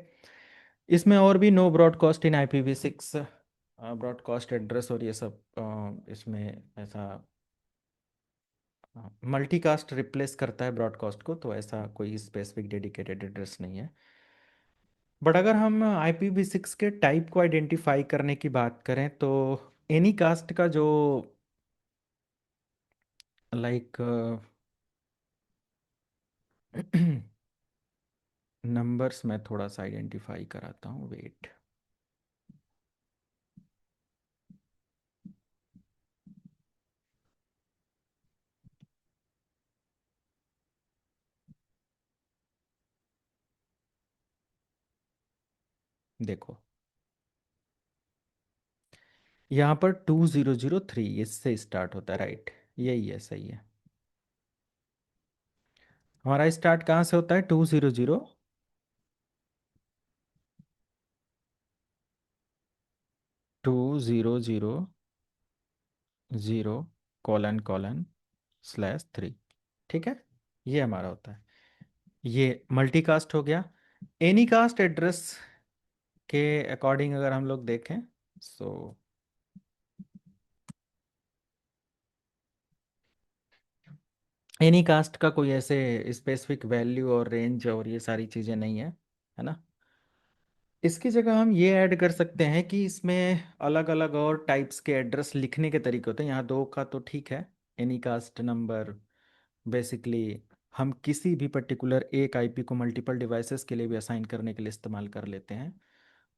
इसमें और भी no broadcast in IPv6, broadcast address और ये सब, इसमें ऐसा मल्टीकास्ट रिप्लेस करता है ब्रॉडकास्ट को, तो ऐसा कोई स्पेसिफिक डेडिकेटेड एड्रेस नहीं है। बट अगर हम IPv6 के टाइप को आइडेंटिफाई करने की बात करें तो एनी कास्ट का जो लाइक नंबर्स मैं थोड़ा सा आइडेंटिफाई कराता हूँ, वेट। देखो यहाँ पर 2003 इससे स्टार्ट होता है, राइट? यही है, सही है। हमारा स्टार्ट कहाँ से होता है? 2000:0:3। ठीक है, ये हमारा होता है। ये मल्टीकास्ट हो गया। एनी कास्ट एड्रेस के अकॉर्डिंग अगर हम लोग देखें, सो एनी कास्ट का कोई ऐसे स्पेसिफिक वैल्यू और रेंज और ये सारी चीज़ें नहीं है ना। इसकी जगह हम ये ऐड कर सकते हैं कि इसमें अलग अलग और टाइप्स के एड्रेस लिखने के तरीके होते हैं। यहाँ दो का तो ठीक है, एनी कास्ट नंबर बेसिकली हम किसी भी पर्टिकुलर एक आईपी को मल्टीपल डिवाइसेस के लिए भी असाइन करने के लिए इस्तेमाल कर लेते हैं।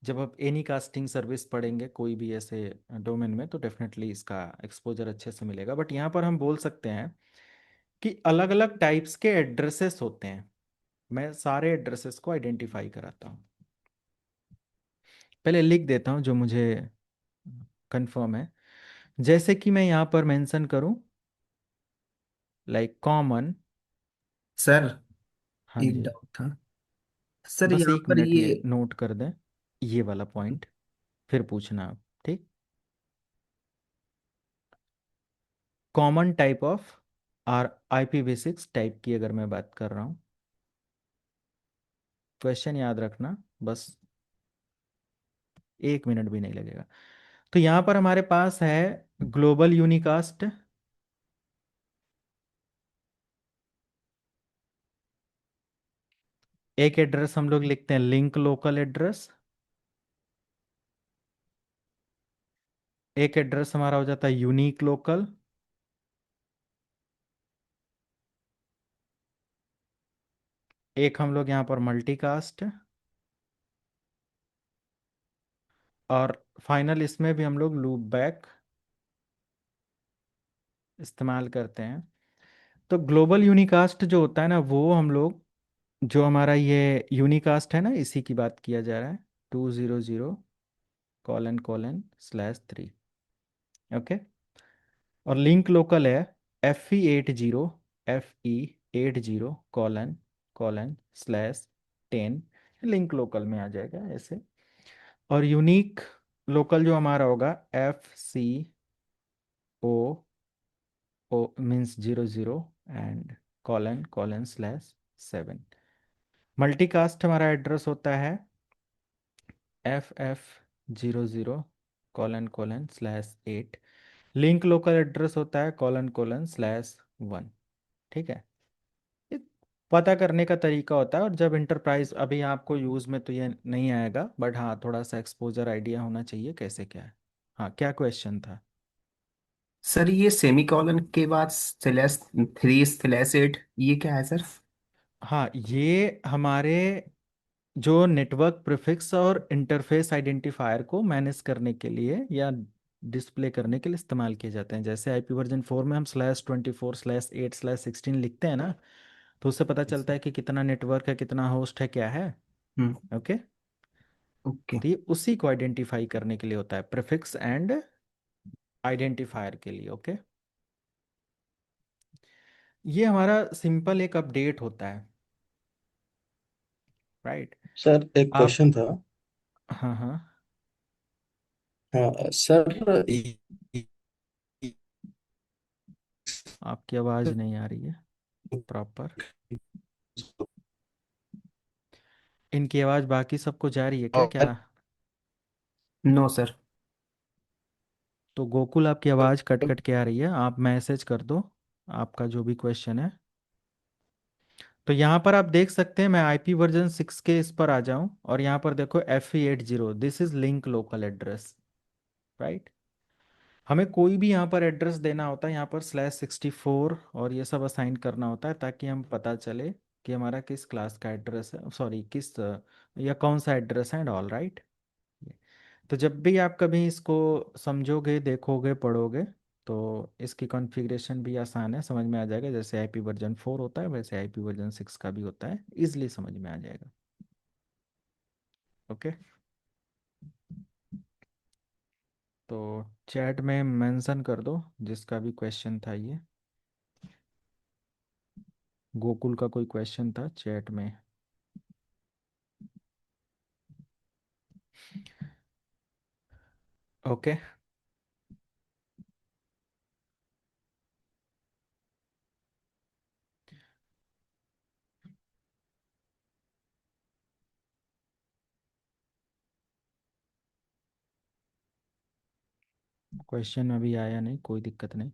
जब आप एनी कास्टिंग सर्विस पढ़ेंगे कोई भी ऐसे डोमेन में, तो डेफिनेटली इसका एक्सपोजर अच्छे से मिलेगा। बट यहाँ पर हम बोल सकते हैं कि अलग अलग टाइप्स के एड्रेसेस होते हैं। मैं सारे एड्रेसेस को आइडेंटिफाई कराता हूँ। पहले लिख देता हूँ जो मुझे कंफर्म है। जैसे कि मैं यहाँ पर मेंशन करूँ, लाइक कॉमन। सर हाँ एक जी, डाउट था सर, बस यहाँ एक पर मिनट, ये। ये नोट कर दें ये वाला पॉइंट, फिर पूछना आप। ठीक, common type of are IPv6 type की अगर मैं बात कर रहा हूँ, क्वेश्चन याद रखना बस, 1 मिनट भी नहीं लगेगा। तो यहाँ पर हमारे पास है ग्लोबल यूनिकास्ट, एक एड्रेस हम लोग लिखते हैं लिंक लोकल एड्रेस, एक एड्रेस हमारा हो जाता है यूनिक लोकल, एक हम लोग यहाँ पर मल्टीकास्ट, और फाइनल इसमें भी हम लोग लूप बैक इस्तेमाल करते हैं। तो ग्लोबल यूनिकास्ट जो होता है ना, वो हम लोग, जो हमारा ये यूनिकास्ट है ना, इसी की बात किया जा रहा है, 200::/3। ओके, और लिंक लोकल है FE80::10 लिंक लोकल में आ जाएगा ऐसे। और यूनिक लोकल जो हमारा होगा FCO मीन्स 00 एंड ::7। मल्टीकास्ट हमारा एड्रेस होता है FF00::8। लिंक लोकल एड्रेस होता है ::1। ठीक है, ये पता करने का तरीका होता है। और जब इंटरप्राइज, अभी आपको यूज़ में तो ये नहीं आएगा, बट हाँ थोड़ा सा एक्सपोजर आइडिया होना चाहिए कैसे क्या है। हाँ, क्या क्वेश्चन था? सर ये सेमीकोलन के बाद /3/8 ये क्या है सर? हाँ, ये हमारे जो नेटवर्क प्रीफिक्स और इंटरफेस आइडेंटिफायर को मैनेज करने के लिए या डिस्प्ले करने के लिए इस्तेमाल किए जाते हैं। जैसे IP वर्जन 4 में हम /24/8/16 लिखते हैं ना, तो उससे पता चलता है कि कितना नेटवर्क है, कितना होस्ट है, क्या है। हम्म। Okay, okay. तो ये उसी को आइडेंटिफाई करने के लिए होता है, प्रीफिक्स एंड आइडेंटिफायर के लिए। ओके, ये हमारा सिंपल एक अपडेट होता है, राइट। सर एक आप, क्वेश्चन था। हाँ हाँ, हाँ सर। आपकी आवाज़ नहीं आ रही है प्रॉपर। इनकी आवाज़ बाकी सबको जा रही है क्या क्या? No sir. तो गोकुल, आपकी आवाज़ कट कट के आ रही है, आप मैसेज कर दो आपका जो भी क्वेश्चन है। तो यहाँ पर आप देख सकते हैं, मैं IP वर्जन 6 के इस पर आ जाऊं, और यहाँ पर देखो FE80, this is link local address, right. हमें कोई भी यहाँ पर एड्रेस देना होता है, यहाँ पर /64 और ये सब असाइन करना होता है, ताकि हम पता चले कि हमारा किस क्लास का एड्रेस है, सॉरी किस या कौन सा एड्रेस है एंड ऑल, राइट। तो जब भी आप कभी इसको समझोगे, देखोगे, पढ़ोगे, तो इसकी कॉन्फ़िगरेशन भी आसान है, समझ में आ जाएगा। जैसे IP वर्जन 4 होता है, वैसे IP वर्जन 6 का भी होता है, इजली समझ में आ जाएगा। ओके, तो चैट में मेंशन कर दो जिसका भी क्वेश्चन था ये। गोकुल का कोई क्वेश्चन था चैट में? ओके, क्वेश्चन अभी आया नहीं, कोई दिक्कत नहीं।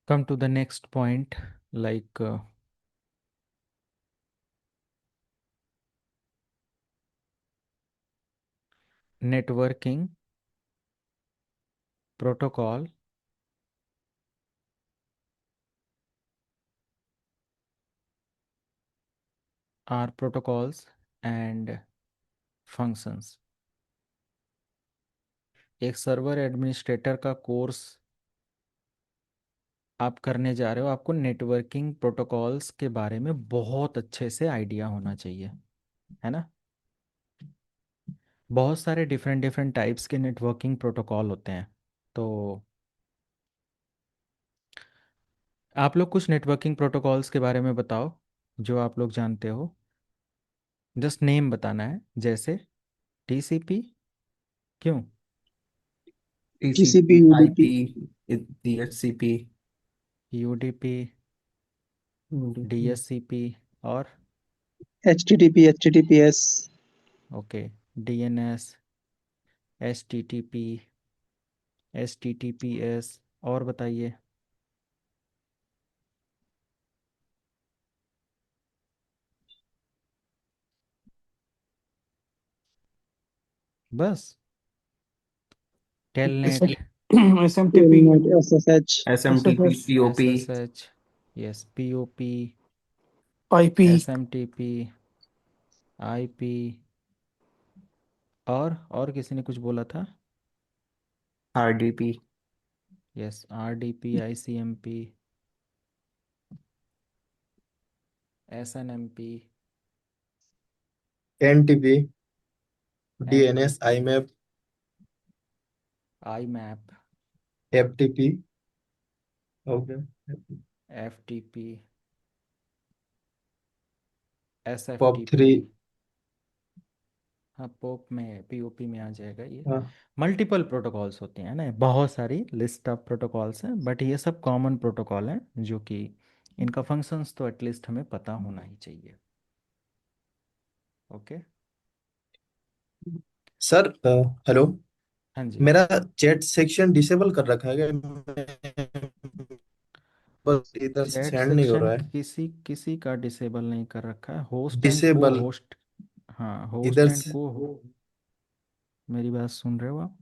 Come to the next point, like networking protocol are protocols and functions। एक सर्वर एडमिनिस्ट्रेटर का कोर्स आप करने जा रहे हो, आपको नेटवर्किंग प्रोटोकॉल्स के बारे में बहुत अच्छे से आइडिया होना चाहिए, है ना। बहुत सारे डिफरेंट डिफरेंट टाइप्स के नेटवर्किंग प्रोटोकॉल होते हैं। तो आप लोग कुछ नेटवर्किंग प्रोटोकॉल्स के बारे में बताओ जो आप लोग जानते हो। जस्ट नेम बताना है, जैसे टीसीपी। क्यों? TCP TCP UDP IP DHCP UDP, DSCP, और HTTP HTTPS okay, DNS, HTTP, HTTPS, और बताइए। बस? Telnet, SMTP Telnet SSH SMTP POP SSH, yes, POP, IP SMTP, IP, और किसी ने कुछ बोला था। RDP yes, RDP, ICMP, SNMP, NTP, DNS, NTP, IMAP, IMAP, FTP. Okay. FTP, pop SFTP. Three. हाँ, पोप में, पीओपी में आ जाएगा ये। हाँ। मल्टीपल प्रोटोकॉल्स होते हैं ना, बहुत सारी लिस्ट ऑफ प्रोटोकॉल्स हैं, बट ये सब कॉमन प्रोटोकॉल हैं जो कि इनका फंक्शंस तो एटलीस्ट हमें पता होना ही चाहिए। ओके। Sir hello. हाँ जी। मेरा चैट सेक्शन डिसेबल कर रखा है क्या? बस इधर से चैट सेंड नहीं हो सेक्शन रहा है। किसी किसी का डिसेबल नहीं कर रखा है, होस्ट एंड को डिसेबल होस्ट। हाँ, होस्ट इधर एंड से। को, मेरी बात सुन रहे हो आप?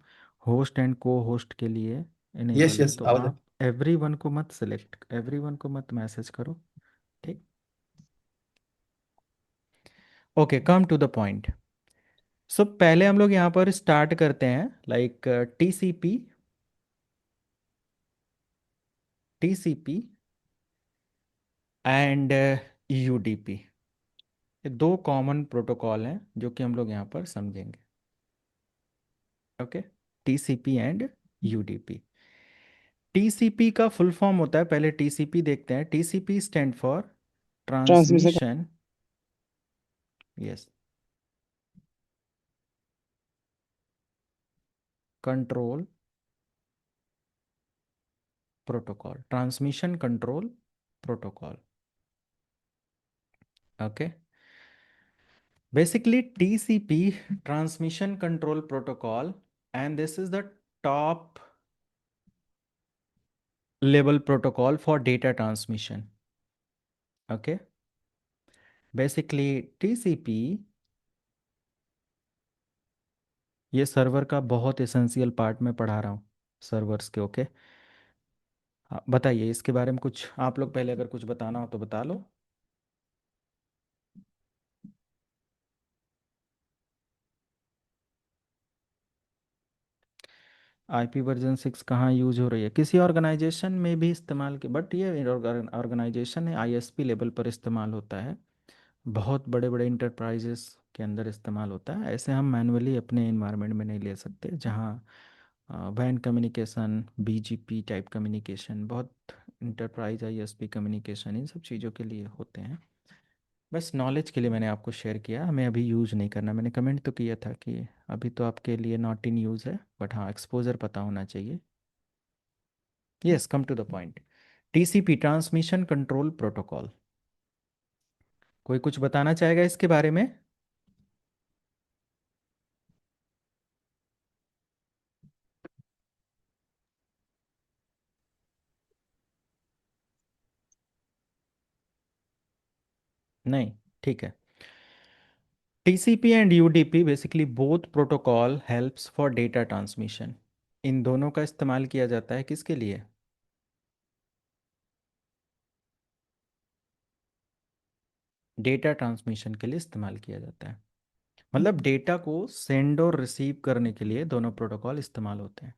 होस्ट एंड को होस्ट के लिए यस इनेबल है, यस, तो आवाज। आप एवरीवन को मत सेलेक्ट, एवरीवन को मत मैसेज करो। ठीक। Okay, come to the point. So पहले हम लोग यहाँ पर स्टार्ट करते हैं, like TCP, TCP and UDP. ये दो कॉमन प्रोटोकॉल हैं जो कि हम लोग यहाँ पर समझेंगे। Okay, TCP and UDP. TCP का फुल फॉर्म होता है, पहले टीसीपी देखते हैं। TCP stand for transmission transmission, yes, control protocol, transmission control protocol. Okay, basically TCP, transmission control protocol, and this is the top level protocol for data transmission. Okay, basically TCP ये server का बहुत essential part में पढ़ा रहा हूँ, servers के। Okay, बताइए इसके बारे में कुछ, आप लोग पहले अगर कुछ बताना हो तो बता लो। आईपी वर्जन 6 कहाँ यूज हो रही है? किसी ऑर्गेनाइजेशन में भी इस्तेमाल के, बट ये ऑर्गेनाइजेशन है, आईएसपी लेवल पर इस्तेमाल होता है, बहुत बड़े बड़े इंटरप्राइजेस के अंदर इस्तेमाल होता है। ऐसे हम मैनुअली अपने इन्वायरमेंट में नहीं ले सकते, जहाँ वैन कम्युनिकेशन, बीजीपी टाइप कम्युनिकेशन, बहुत इंटरप्राइज आईएसपी कम्युनिकेशन, इन सब चीज़ों के लिए होते हैं। बस नॉलेज के लिए मैंने आपको शेयर किया, हमें अभी यूज़ नहीं करना। मैंने कमेंट तो किया था कि अभी तो आपके लिए नॉट इन यूज़ है, बट हाँ एक्सपोजर पता होना चाहिए। Yes, come to the point. TCP, transmission control protocol. कोई कुछ बताना चाहेगा इसके बारे में? नहीं, ठीक है। TCP and UDP basically both protocol helps for data transmission. इन दोनों का इस्तेमाल किया जाता है किसके लिए? डेटा ट्रांसमिशन के लिए इस्तेमाल किया जाता है। मतलब डेटा को सेंड और रिसीव करने के लिए दोनों प्रोटोकॉल इस्तेमाल होते हैं।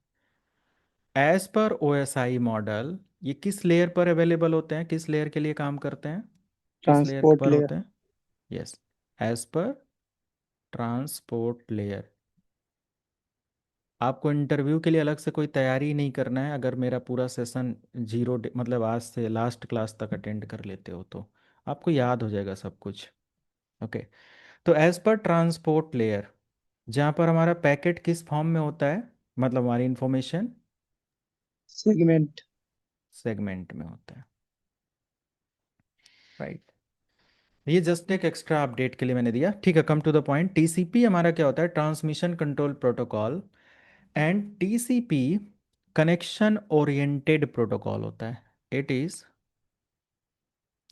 एज पर OSI मॉडल, ये किस लेयर पर अवेलेबल होते हैं, किस लेयर के लिए काम करते हैं, किस लेयर ट्रांसपोर्ट पर लेयर। होते हैं? यस, एज पर ट्रांसपोर्ट लेयर। आपको इंटरव्यू के लिए अलग से कोई तैयारी नहीं करना है, अगर मेरा पूरा सेशन मतलब आज से लास्ट क्लास तक अटेंड कर लेते हो तो आपको याद हो जाएगा सब कुछ। ओके, तो एज पर ट्रांसपोर्ट लेयर, जहाँ पर हमारा पैकेट किस फॉर्म में होता है, मतलब हमारी इंफॉर्मेशन सेगमेंट। सेगमेंट में होता है, राइट। ये जस्ट एक एक्स्ट्रा अपडेट के लिए मैंने दिया, ठीक है। Come to the point. TCP हमारा क्या होता है? Transmission control protocol. And TCP connection oriented protocol होता है। It is,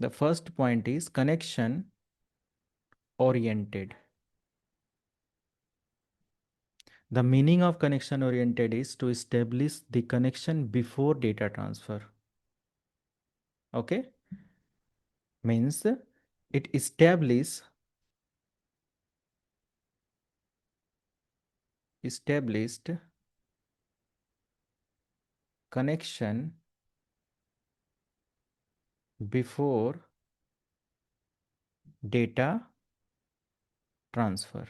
the first point is connection oriented. The meaning of connection oriented is to establish the connection before data transfer. Okay, means it established connection before data transfer.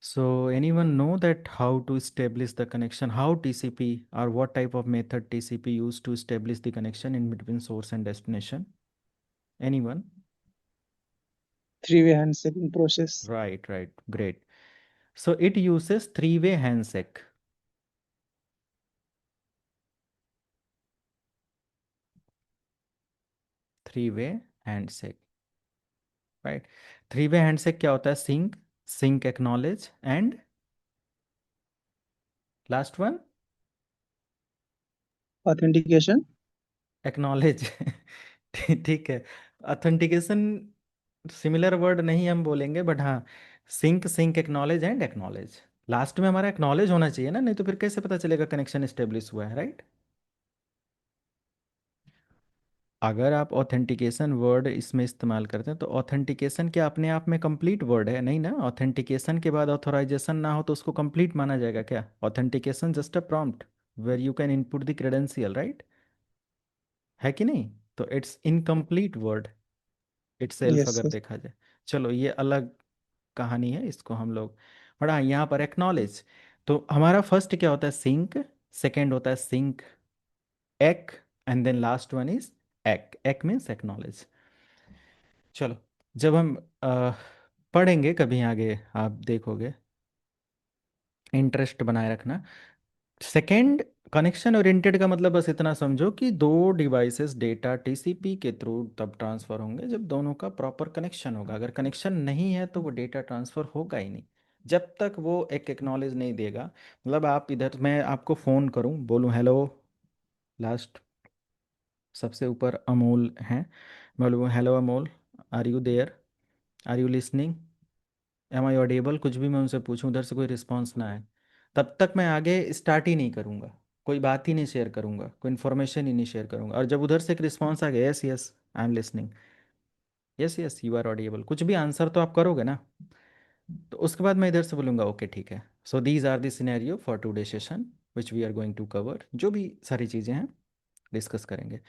So anyone know that how to establish the connection, how TCP or what type of method TCP used to establish the connection in between source and destination? Anyone? Three-way handshaking process. Right, right, great. So it uses three-way handshake. Three-way handshake, right? Three-way handshake क्या होता है? sync acknowledge and last one Authentication. acknowledge। ठीक है। Authentication similar word नहीं हम बोलेंगे, but हाँ, sync acknowledge and acknowledge. Last में हमारा एक्नॉलेज होना चाहिए ना, नहीं तो फिर कैसे पता चलेगा कनेक्शन एस्टेब्लिश हुआ है, राइट? अगर आप ऑथेंटिकेशन वर्ड इसमें इस्तेमाल करते हैं तो ऑथेंटिकेशन क्या अपने आप में कंप्लीट वर्ड है? नहीं ना। ऑथेंटिकेशन के बाद ऑथोराइजेशन ना हो तो उसको कंप्लीट माना जाएगा क्या? Authentication just a prompt where you can input the credential, right? है कि नहीं? तो it's incomplete word itself Yes, अगर yes. देखा जाए। चलो ये अलग कहानी है, इसको हम लोग, बट हाँ यहाँ पर एक्नॉलेज। तो हमारा फर्स्ट क्या होता है? सिंक। सेकेंड होता है sync ack, and then last one is ack means acknowledge. चलो, जब हम पढ़ेंगे कभी आगे, आप देखोगे, इंटरेस्ट बनाए रखना। सेकेंड, कनेक्शन ओरिएंटेड का मतलब बस इतना समझो कि दो डिवाइसेस डेटा TCP के थ्रू तब ट्रांसफर होंगे जब दोनों का प्रॉपर कनेक्शन होगा। अगर कनेक्शन नहीं है तो वो डेटा ट्रांसफर होगा ही नहीं, जब तक वो एक एक्नॉलेज नहीं देगा। मतलब आप इधर, मैं आपको फ़ोन करूं, बोलूं हेलो, लास्ट सबसे ऊपर अमोल हैं, बोलूँ hello Amol, are you there, are you listening, am I audible, कुछ भी मैं उनसे पूछूं, उधर से कोई रिस्पॉन्स ना आए, तब तक मैं आगे स्टार्ट ही नहीं करूंगा, कोई बात ही नहीं शेयर करूंगा, कोई इन्फॉर्मेशन ही नहीं शेयर करूंगा। और जब उधर से एक रिस्पॉन्स आ गया, yes yes I am listening, yes yes you are audible, कुछ भी आंसर तो आप करोगे ना, तो उसके बाद मैं इधर से बोलूँगा ओके ठीक है। So these are the scenario for today session which we are going to cover, जो भी सारी चीज़ें हैं डिस्कस करेंगे।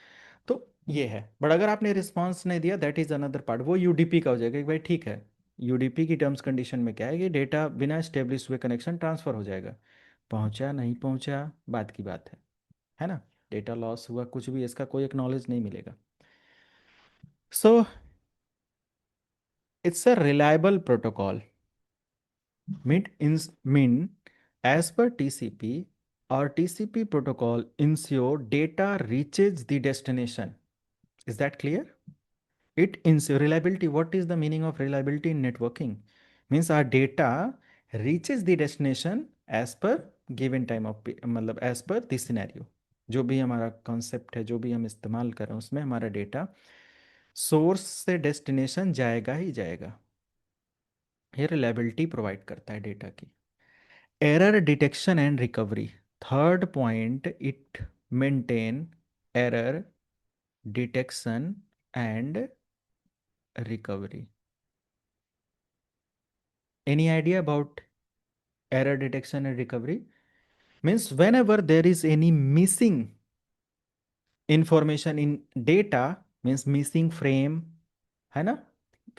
तो ये है, बट अगर आपने रिस्पॉन्स नहीं दिया, दैट इज़ अनदर पार्ट, वो यूडीपी का हो जाएगा कि भाई ठीक है, यूडीपी की टर्म्स कंडीशन में क्या है कि डेटा बिना स्टेब्लिश हुए कनेक्शन ट्रांसफ़र हो जाएगा। पहुंचा नहीं पहुंचा बात की बात है ना? डेटा लॉस हुआ कुछ भी, इसका कोई एक्नॉलेज नहीं मिलेगा। So it's a reliable protocol. Mean as per TCP or TCP protocol ensure data reaches the destination. Is that clear? It ensure reliability. What is the meaning of reliability in networking? Means our data reaches the destination as per given time of मतलब as per this scenario. जो भी हमारा concept है, जो भी हम इस्तेमाल कर रहे हैं, उसमें हमारा डेटा सोर्स से डेस्टिनेशन जाएगा ही जाएगा. ये रिलायबिलिटी प्रोवाइड करता है डेटा की. Error detection and recovery. Third point, it maintain error detection and recovery. Any idea about error detection and recovery? Means whenever there is any missing information in data, means missing frame, है ना,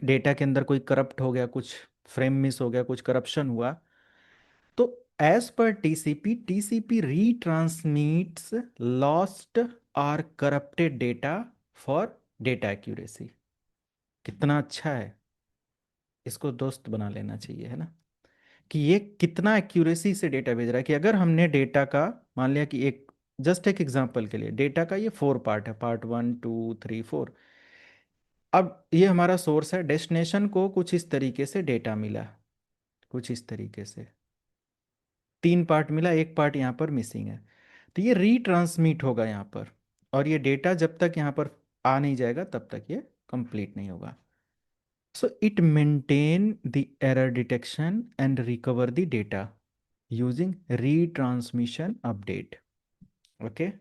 data के अंदर कोई corrupt हो गया, कुछ frame miss हो गया, कुछ करप्शन हुआ, तो as per TCP, TCP retransmits lost और corrupted data for data accuracy. कितना अच्छा है, इसको दोस्त बना लेना चाहिए, है ना, कि ये कितना एक्यूरेसी से डेटा भेज रहा है. कि अगर हमने डेटा का मान लिया कि एक, जस्ट एक एग्जांपल के लिए, डेटा का ये 4 पार्ट है, पार्ट 1 2 3 4. अब ये हमारा सोर्स है, डेस्टिनेशन को कुछ इस तरीके से डेटा मिला, कुछ इस तरीके से 3 पार्ट मिला, एक पार्ट यहाँ पर मिसिंग है. तो ये रीट्रांसमिट होगा यहाँ पर, और ये डेटा जब तक यहाँ पर आ नहीं जाएगा तब तक ये कंप्लीट नहीं होगा. So it maintain the error detection and recover the data using retransmission update. Okay.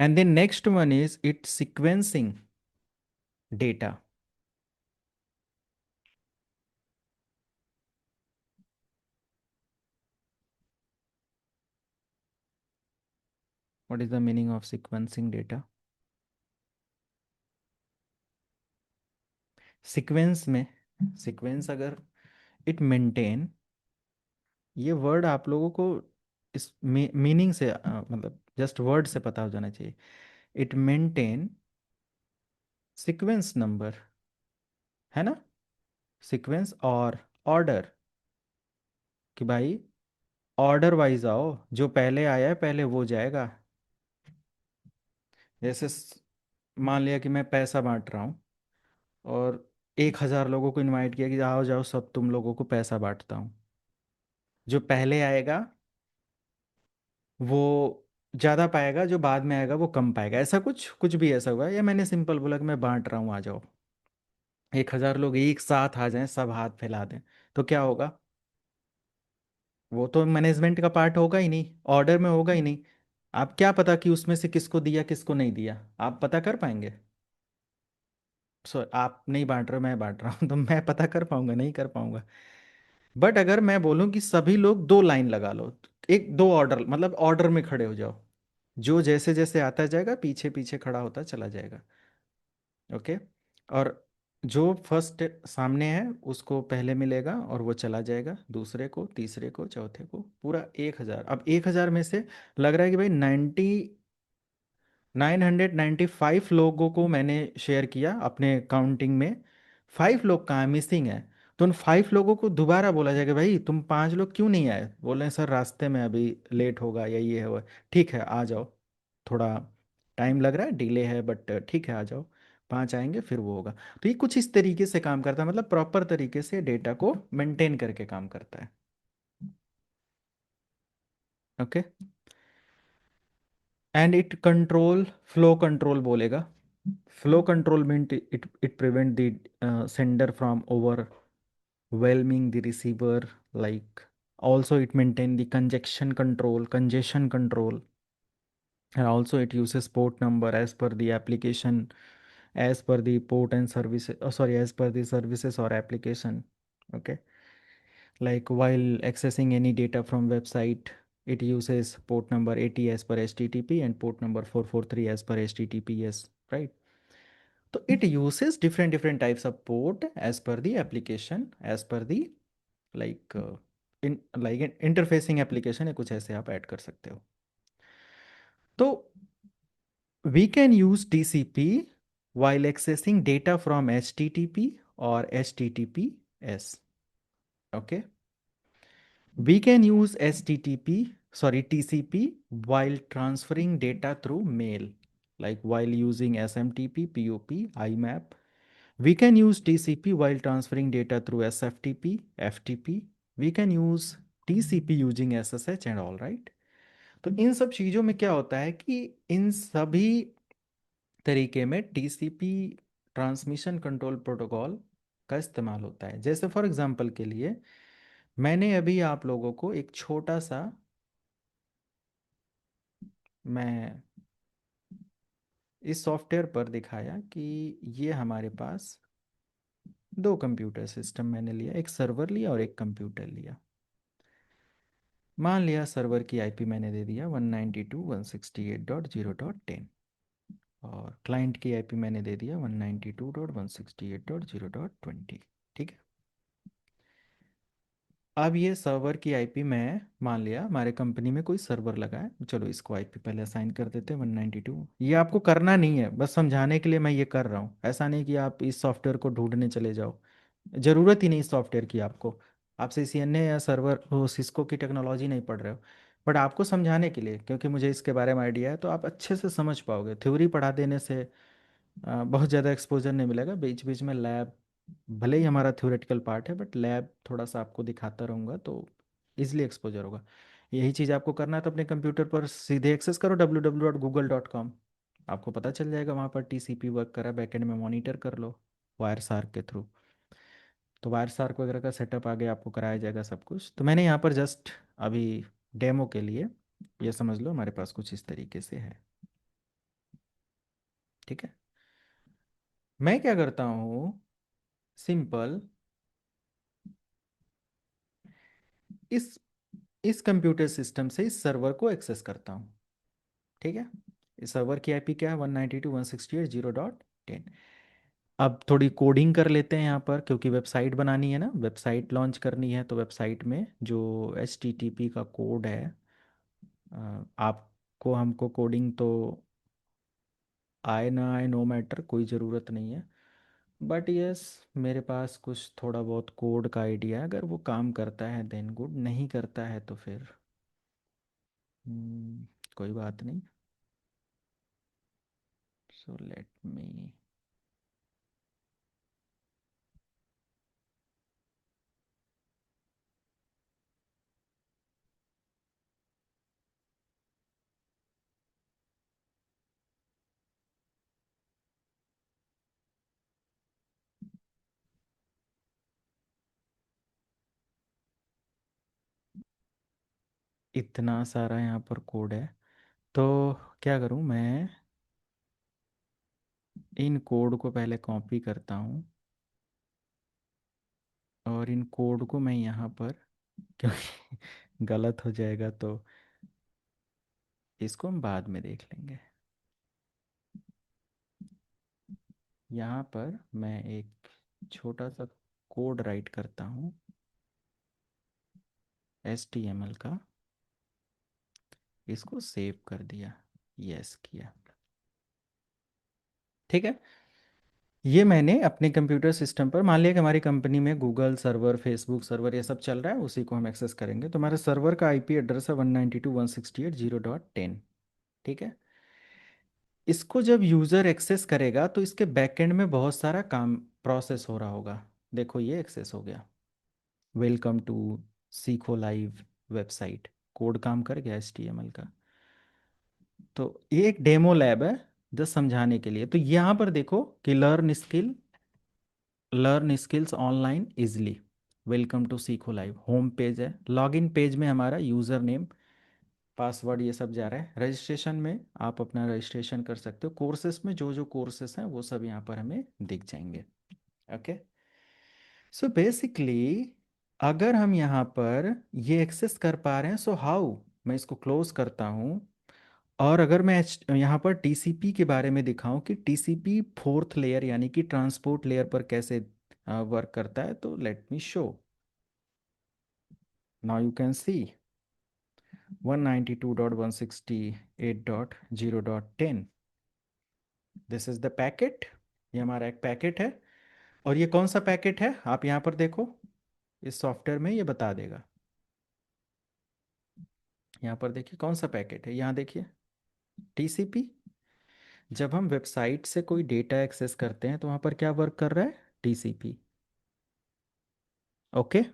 And then next one is it sequencing data. What is the meaning of sequencing data? Sequence में, sequence अगर it maintain, ये word आप लोगों को इस meaning से मतलब just word से पता हो जाना चाहिए. इट मेंटेन सीक्वेंस नंबर, है ना, सीक्वेंस और ऑर्डर, कि भाई ऑर्डर वाइज आओ, जो पहले आया है पहले वो जाएगा. जैसे मान लिया कि मैं पैसा बांट रहा हूँ और 1,000 लोगों को इनवाइट किया कि आओ जाओ सब तुम लोगों को पैसा बांटता हूँ. जो पहले आएगा वो ज़्यादा पाएगा, जो बाद में आएगा वो कम पाएगा. ऐसा कुछ कुछ भी ऐसा हुआ, या मैंने सिंपल बोला कि मैं बांट रहा हूँ आ जाओ, 1,000 लोग एक साथ आ जाएं, सब हाथ फैला दें, तो क्या होगा? वो तो मैनेजमेंट का पार्ट होगा ही नहीं, ऑर्डर में होगा ही नहीं. आप क्या पता कि उसमें से किसको दिया किसको नहीं दिया, आप पता कर पाएंगे? सो आप नहीं बांट रहे हो, मैं बांट रहा हूँ, तो मैं पता कर पाऊंगा? नहीं कर पाऊंगा. बट अगर मैं बोलूँ कि सभी लोग 2 लाइन लगा लो, एक 2 ऑर्डर, मतलब ऑर्डर में खड़े हो जाओ, जो जैसे जैसे आता जाएगा पीछे पीछे खड़ा होता चला जाएगा. ओके. और जो फर्स्ट सामने है उसको पहले मिलेगा और वो चला जाएगा, दूसरे को, तीसरे को, चौथे को, पूरा 1,000. अब 1,000 में से लग रहा है कि भाई 995 लोगों को मैंने शेयर किया अपने काउंटिंग में, 5 लोग कहाँ मिसिंग है. तो उन 5 लोगों को दोबारा बोला जाएगा, भाई तुम 5 लोग क्यों नहीं आए? बोल रहे हैं सर रास्ते में अभी लेट होगा या ये है वो है. ठीक है आ जाओ, थोड़ा टाइम लग रहा है, डिले है, बट ठीक है आ जाओ, 5 आएंगे फिर वो होगा. तो ये कुछ इस तरीके से काम करता है, मतलब प्रॉपर तरीके से डेटा को मेंटेन करके काम करता है. Okay. And it control, flow control बोलेगा. Flow control mean it prevent the sender from overwhelming the receiver, like also it maintain the congestion control, and also it uses port number as per the application, as per the port and service, sorry, as per the services or application. Okay. Like while accessing any data from website, it uses port number 80 as per http and port number 443 as per https, right? So it uses different types of port as per the application, as per the like in like interfacing application है, कुछ ऐसे आप add कर सकते हो. तो we can use TCP while accessing data from HTTP or HTTPS. Okay. We can use TCP while transferring data through mail, like while using SMTP, POP, IMAP. We can use TCP while transferring data through SFTP, FTP. We can use TCP using SSH and all, right? तो इन सब चीज़ों में क्या होता है कि इन सभी तरीके में TCP ट्रांसमिशन कंट्रोल प्रोटोकॉल का इस्तेमाल होता है। जैसे फॉर एग्जांपल के लिए मैंने अभी आप लोगों को एक छोटा सा, मैं इस सॉफ्टवेयर पर दिखाया कि ये हमारे पास दो कंप्यूटर सिस्टम मैंने लिया, एक सर्वर लिया और एक कंप्यूटर लिया। मान लिया सर्वर की आईपी मैंने दे दिया 192.168.0.10 और क्लाइंट की आईपी मैंने दे दिया 192.168.0.20। ठीक है। अब ये सर्वर की आईपी मैं मान लिया हमारे कंपनी में कोई सर्वर लगा है, चलो इसको आईपी पहले असाइन कर देते हैं 192। ये आपको करना नहीं है, बस समझाने के लिए मैं ये कर रहा हूँ। ऐसा नहीं कि आप इस सॉफ्टवेयर को ढूंढने चले जाओ, ज़रूरत ही नहीं इस सॉफ्टवेयर की आपको। आप CCNA या सर्वर वो सिस्को की टेक्नोलॉजी नहीं पढ़ रहे हो, बट आपको समझाने के लिए, क्योंकि मुझे इसके बारे में आइडिया है, तो आप अच्छे से समझ पाओगे। थ्योरी पढ़ा देने से बहुत ज़्यादा एक्सपोजर नहीं मिलेगा। बीच बीच में लैब, भले ही हमारा थ्योरेटिकल पार्ट है बट लैब थोड़ा सा आपको दिखाता रहूँगा तो इजीली एक्सपोजर होगा। यही चीज़ आपको करना है तो अपने कंप्यूटर पर सीधे एक्सेस करो www.google.com, आपको पता चल जाएगा वहाँ पर TCP वर्क कर रहा है। बैकएंड में मॉनिटर कर लो वायर सार्क के थ्रू, तो वायर सार्क वगैरह का सेटअप आगे आपको कराया जाएगा सब कुछ। तो मैंने यहाँ पर जस्ट अभी डेमो के लिए ये समझ लो हमारे पास कुछ इस तरीके से है। ठीक है। मैं क्या करता हूँ, सिंपल इस कंप्यूटर सिस्टम से इस सर्वर को एक्सेस करता हूँ। ठीक है। इस सर्वर की आईपी क्या है 192.168.0.10। अब थोड़ी कोडिंग कर लेते हैं यहाँ पर, क्योंकि वेबसाइट बनानी है ना, वेबसाइट लॉन्च करनी है, तो वेबसाइट में जो HTTP का कोड है, आपको हमको कोडिंग तो आए ना आए नो मैटर, कोई ज़रूरत नहीं है, बट यस मेरे पास कुछ थोड़ा बहुत कोड का आइडिया है। अगर वो काम करता है देन गुड, नहीं करता है तो फिर कोई बात नहीं। सो लेट मी, इतना सारा यहाँ पर कोड है तो क्या करूँ मैं, इन कोड को पहले कॉपी करता हूँ और इन कोड को मैं यहाँ पर, क्योंकि गलत हो जाएगा तो इसको हम बाद में देख लेंगे। यहाँ पर मैं एक छोटा सा कोड राइट करता हूँ HTML का, इसको सेव कर दिया, यस किया। ठीक है। ये मैंने अपने कंप्यूटर सिस्टम पर, मान लिया कि हमारी कंपनी में गूगल सर्वर, फेसबुक सर्वर, ये सब चल रहा है, उसी को हम एक्सेस करेंगे। तो हमारे सर्वर का आईपी एड्रेस है 192.168.0.10। ठीक है। इसको जब यूज़र एक्सेस करेगा तो इसके बैकएंड में बहुत सारा काम प्रोसेस हो रहा होगा। देखो ये एक्सेस हो गया, welcome to Seekho live website, code काम कर गया HTML का। तो ये एक डेमो लैब है जस्ट समझाने के लिए। तो यहाँ पर देखो कि learn skills online easily, welcome to Seekho Live, home page है। लॉगिन पेज में हमारा यूज़र नेम, पासवर्ड ये सब जा रहा है। रजिस्ट्रेशन में आप अपना रजिस्ट्रेशन कर सकते हो। कोर्सेस में जो जो कोर्सेस हैं वो सब यहाँ पर हमें दिख जाएंगे। ओके। सो बेसिकली अगर हम यहाँ पर ये एक्सेस कर पा रहे हैं, सो हाउ, मैं इसको क्लोज करता हूँ। और अगर मैं यहाँ पर TCP के बारे में दिखाऊं कि TCP फोर्थ लेयर यानी कि ट्रांसपोर्ट लेयर पर कैसे वर्क करता है, तो late me show. Now you can see 192.168.0.10, this is the packet. ये हमारा एक पैकेट है, और ये कौन सा पैकेट है आप यहाँ पर देखो, इस सॉफ्टवेयर में ये बता देगा। यहाँ पर देखिए कौन सा पैकेट है, यहाँ देखिए टीसीपी। जब हम वेबसाइट से कोई डेटा एक्सेस करते हैं तो वहाँ पर क्या वर्क कर रहा है, टीसीपी। ओके,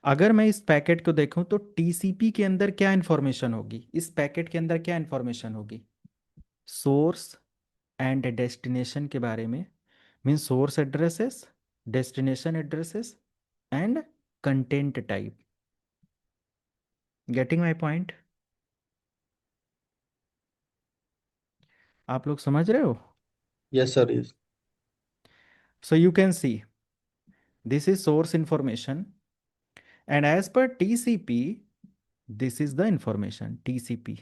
अगर मैं इस पैकेट को देखूं तो टीसीपी के अंदर क्या इंफॉर्मेशन होगी, इस पैकेट के अंदर क्या इंफॉर्मेशन होगी, सोर्स एंड डेस्टिनेशन के बारे में, mean source addresses, destination addresses and content type. Getting my point? आप लोग समझ रहे हो? Yes sir, yes. So you can see this is source information, and as per TCP, this is the information. TCP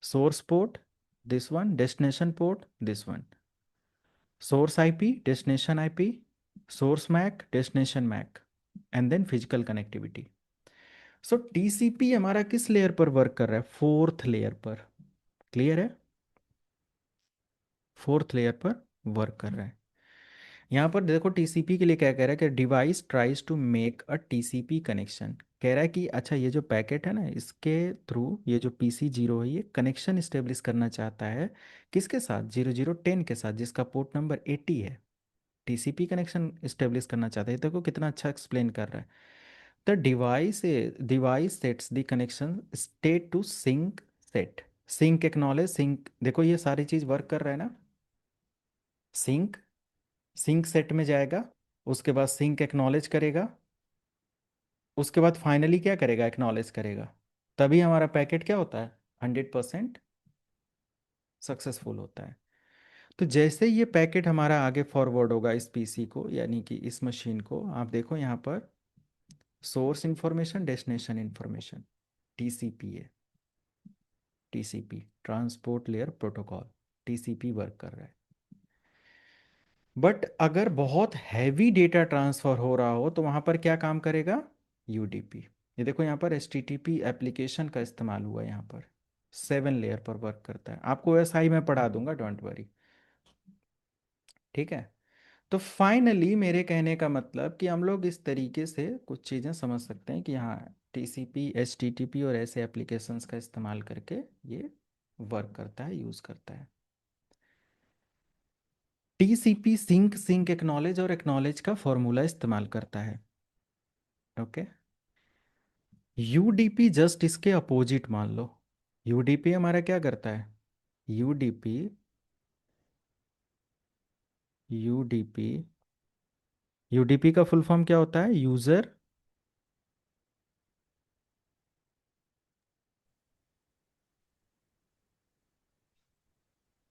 source port, this one, destination port, this one, source IP, destination IP, source MAC, destination MAC, and then physical connectivity. So TCP हमारा किस layer पर work कर रहा है, fourth layer पर। Clear है? Fourth layer पर work कर रहा है। यहाँ पर देखो टीसीपी के लिए क्या कह रहा है कि device tries to make a TCP connection. कह रहा है कि अच्छा ये जो पैकेट है ना, इसके थ्रू ये जो PC0 है ये कनेक्शन इस्टेब्लिश करना चाहता है किसके साथ, 0010 के साथ, जिसका पोर्ट नंबर 80 है। टीसीपी कनेक्शन इस्टेब्लिश करना चाहता है। देखो कितना अच्छा एक्सप्लेन कर रहा है। The device sets the connection state to sync sent, sync acknowledge sync. देखो ये सारी चीज़ वर्क कर रहा है ना, सिंक, सिंक सेट में जाएगा, उसके बाद सिंक एक्नॉलेज करेगा, उसके बाद फाइनली क्या करेगा, एक्नॉलेज करेगा। तभी हमारा पैकेट क्या होता है, 100% सक्सेसफुल होता है। तो जैसे ये पैकेट हमारा आगे फॉरवर्ड होगा इस पीसी को, यानी कि इस मशीन को, आप देखो यहाँ पर source information, destination information, TCP है, TCP transport layer protocol, TCP work कर रहा है। बट अगर बहुत हैवी डेटा ट्रांसफर हो रहा हो तो वहां पर क्या काम करेगा, यूडीपी। ये देखो यहाँ पर HTTP एप्लीकेशन का इस्तेमाल हुआ है, यहाँ पर 7 लेयर पर वर्क करता है। आपको SI में पढ़ा दूंगा, डोंट वरी। ठीक है, तो फाइनली मेरे कहने का मतलब कि हम लोग इस तरीके से कुछ चीज़ें समझ सकते हैं कि हाँ TCP, HTTP और ऐसे एप्लीकेशंस का इस्तेमाल करके ये वर्क करता है, यूज़ करता है। TCP सिंक, सिंक एक्नॉलेज और एक्नॉलेज का फॉर्मूला इस्तेमाल करता है। ओके, UDP जस्ट इसके अपोजिट मान लो। UDP हमारा क्या करता है, UDP UDP UDP का फुल फॉर्म क्या होता है, user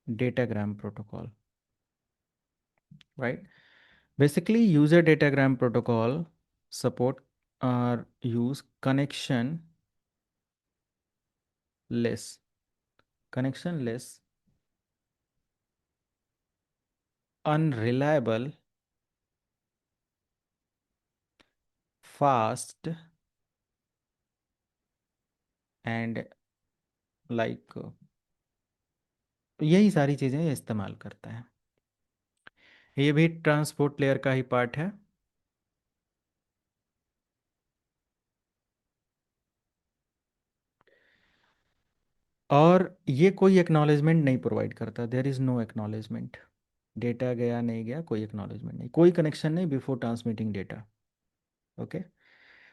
datagram protocol, right. Basically, user datagram protocol support or use connectionless, unreliable, fast and like यही सारी चीज़ें ये इस्तेमाल करता है। ये भी ट्रांसपोर्ट लेयर का ही पार्ट है। और ये कोई एक्नॉलेजमेंट नहीं प्रोवाइड करता, there is no acknowledgement. Data गया नहीं गया, कोई एक्नॉलेजमेंट नहीं, कोई कनेक्शन नहीं before transmitting data. Okay,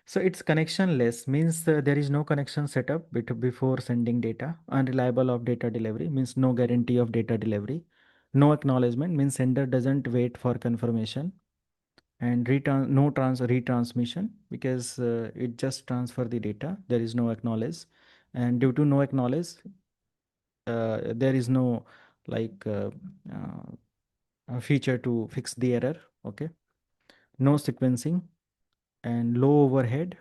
so it's connectionless means there is no connection set up before sending data. Unreliable of data delivery means no guarantee of data delivery. No acknowledgement means sender doesn't wait for confirmation. And no retransmission because it just transfer the data. There is no acknowledge, and due to no acknowledge, there is no like a feature to fix the error. Okay, no sequencing and low overhead,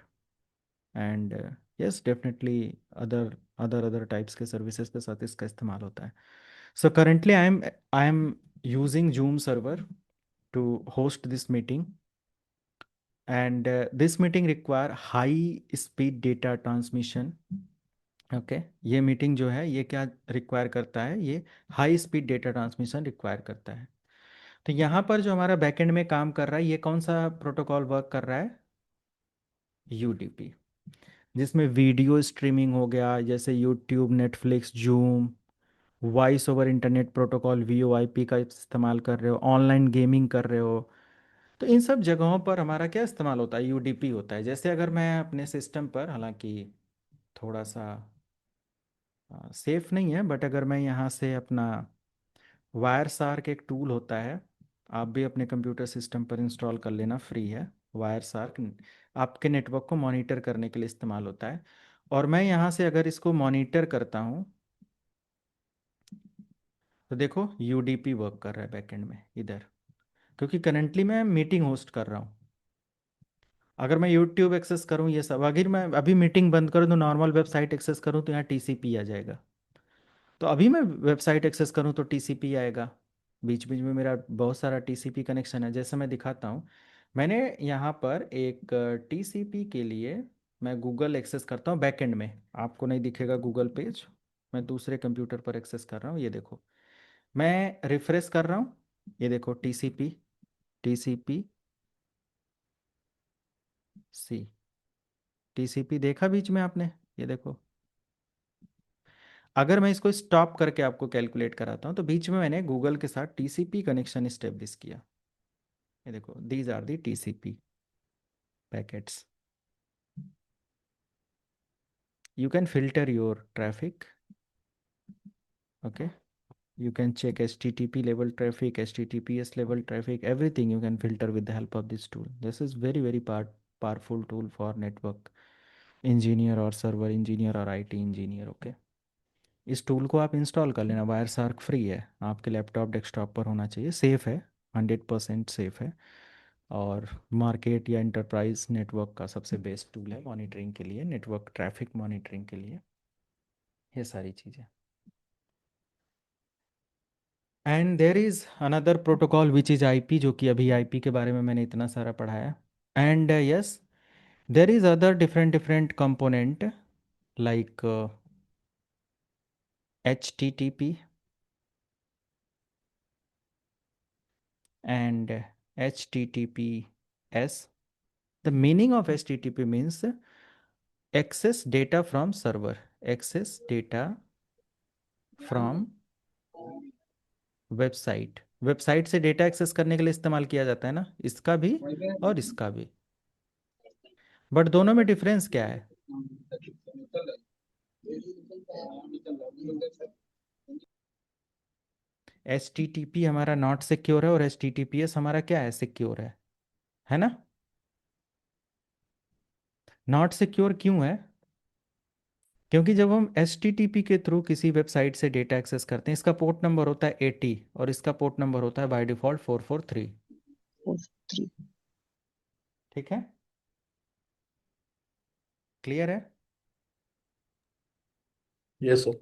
and yes definitely other types के services के साथ इसका इस्तेमाल होता है। So currently I am using Zoom server to host this meeting, and this meeting require high speed data transmission okay, ये meeting जो है ये क्या रिक्वायर करता है, ये high speed data transmission require करता है। तो यहाँ पर जो हमारा बैकएंड में काम कर रहा है, ये कौन सा प्रोटोकॉल वर्क कर रहा है, यूडीपी, जिसमें वीडियो स्ट्रीमिंग हो गया, जैसे YouTube, Netflix, zoom, voice over internet protocol VoIP का इस्तेमाल कर रहे हो, ऑनलाइन गेमिंग कर रहे हो, तो इन सब जगहों पर हमारा क्या इस्तेमाल होता है, यूडीपी होता है। जैसे अगर मैं अपने सिस्टम पर, हालांकि थोड़ा सा सेफ नहीं है, बट अगर मैं यहाँ से अपना वायर सार्क एक टूल होता है, आप भी अपने कंप्यूटर सिस्टम पर इंस्टॉल कर लेना, फ्री है। वायर सार्क आपके नेटवर्क को मॉनिटर करने के लिए इस्तेमाल होता है। और मैं यहाँ से अगर इसको मॉनिटर करता हूँ, तो देखो यूडीपी वर्क कर रहा है बैकएंड में इधर, क्योंकि करंटली मैं मीटिंग होस्ट कर रहा हूँ। अगर मैं यूट्यूब एक्सेस करूँ, ये सब, अगर मैं अभी मीटिंग बंद कर दूँ, नॉर्मल वेबसाइट एक्सेस करूँ, तो यहाँ टीसीपी आ जाएगा। तो अभी मैं वेबसाइट एक्सेस करूँ तो टीसीपी आएगा। बीच बीच में मेरा बहुत सारा टीसीपी कनेक्शन है, जैसे मैं दिखाता हूँ। मैंने यहाँ पर एक टीसीपी के लिए मैं गूगल एक्सेस करता हूँ बैकएंड में, आपको नहीं दिखेगा गूगल पेज, मैं दूसरे कंप्यूटर पर एक्सेस कर रहा हूँ। ये देखो, मैं रिफ्रेश कर रहा हूँ, ये देखो टीसीपी, टीसीपी सी, टीसीपी देखा बीच में आपने, ये देखो। अगर मैं इसको स्टॉप करके आपको कैलकुलेट कराता हूँ, तो बीच में मैंने गूगल के साथ टीसीपी कनेक्शन इस्टेब्लिश किया। ये देखो, these are the TCP packets. You can filter your traffic. Okay, you can check HTTP level traffic, HTTPS level traffic, everything you can filter with the help of this tool. This is very powerful tool for network engineer or server engineer or IT engineer. Okay, इस tool को आप install कर लेना, wire SAARC free है, आपके laptop desktop पर होना चाहिए, सेफ़ है, 100% सेफ़ है, और मार्केट या इंटरप्राइज नेटवर्क का सबसे बेस्ट टूल है मॉनिटरिंग के लिए, नेटवर्क ट्रैफिक मॉनिटरिंग के लिए, ये सारी चीज़ें। And there is another protocol which is IP, जो कि अभी आईपी के बारे में मैंने इतना सारा पढ़ाया। And yes, there is other different different component like HTTP and HTTPS. The meaning of HTTP means access data from server, access data from website. Website से डेटा एक्सेस करने के लिए इस्तेमाल किया जाता है ना, इसका भी और इसका भी। बट दोनों में डिफरेंस क्या है? HTTP हमारा नॉट सिक्योर है और HTTPS हमारा क्या है, सिक्योर है ना। नॉट सिक्योर क्यों है? क्योंकि जब हम HTTP के थ्रू किसी वेबसाइट से डेटा एक्सेस करते हैं, इसका पोर्ट नंबर होता है 80 और इसका पोर्ट नंबर होता है बाय डिफॉल्ट 443। 3. ठीक है, क्लियर है? Yes sir.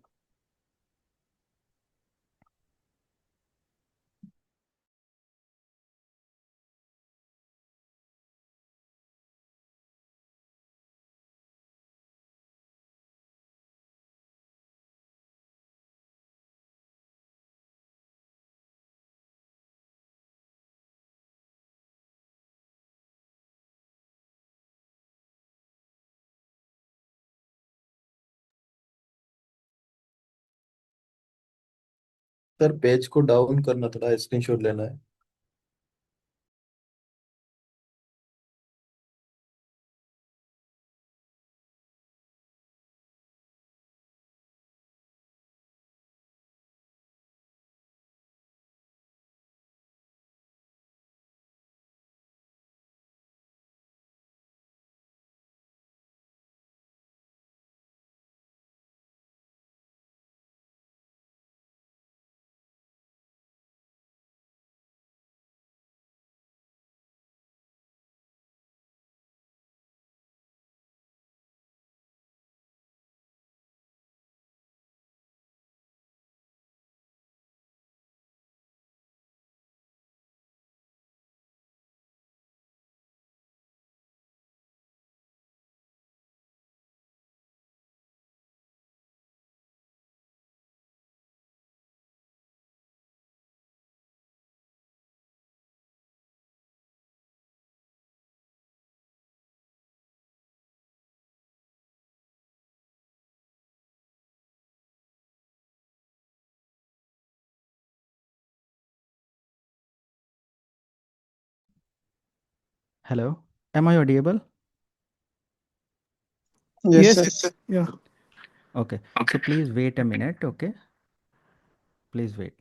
सर पेज को डाउन करना, थोड़ा स्क्रीनशॉट लेना है। Hello, am I audible? Yes, Yes, sir. yeah. Okay, so please wait a minute. Okay, please wait.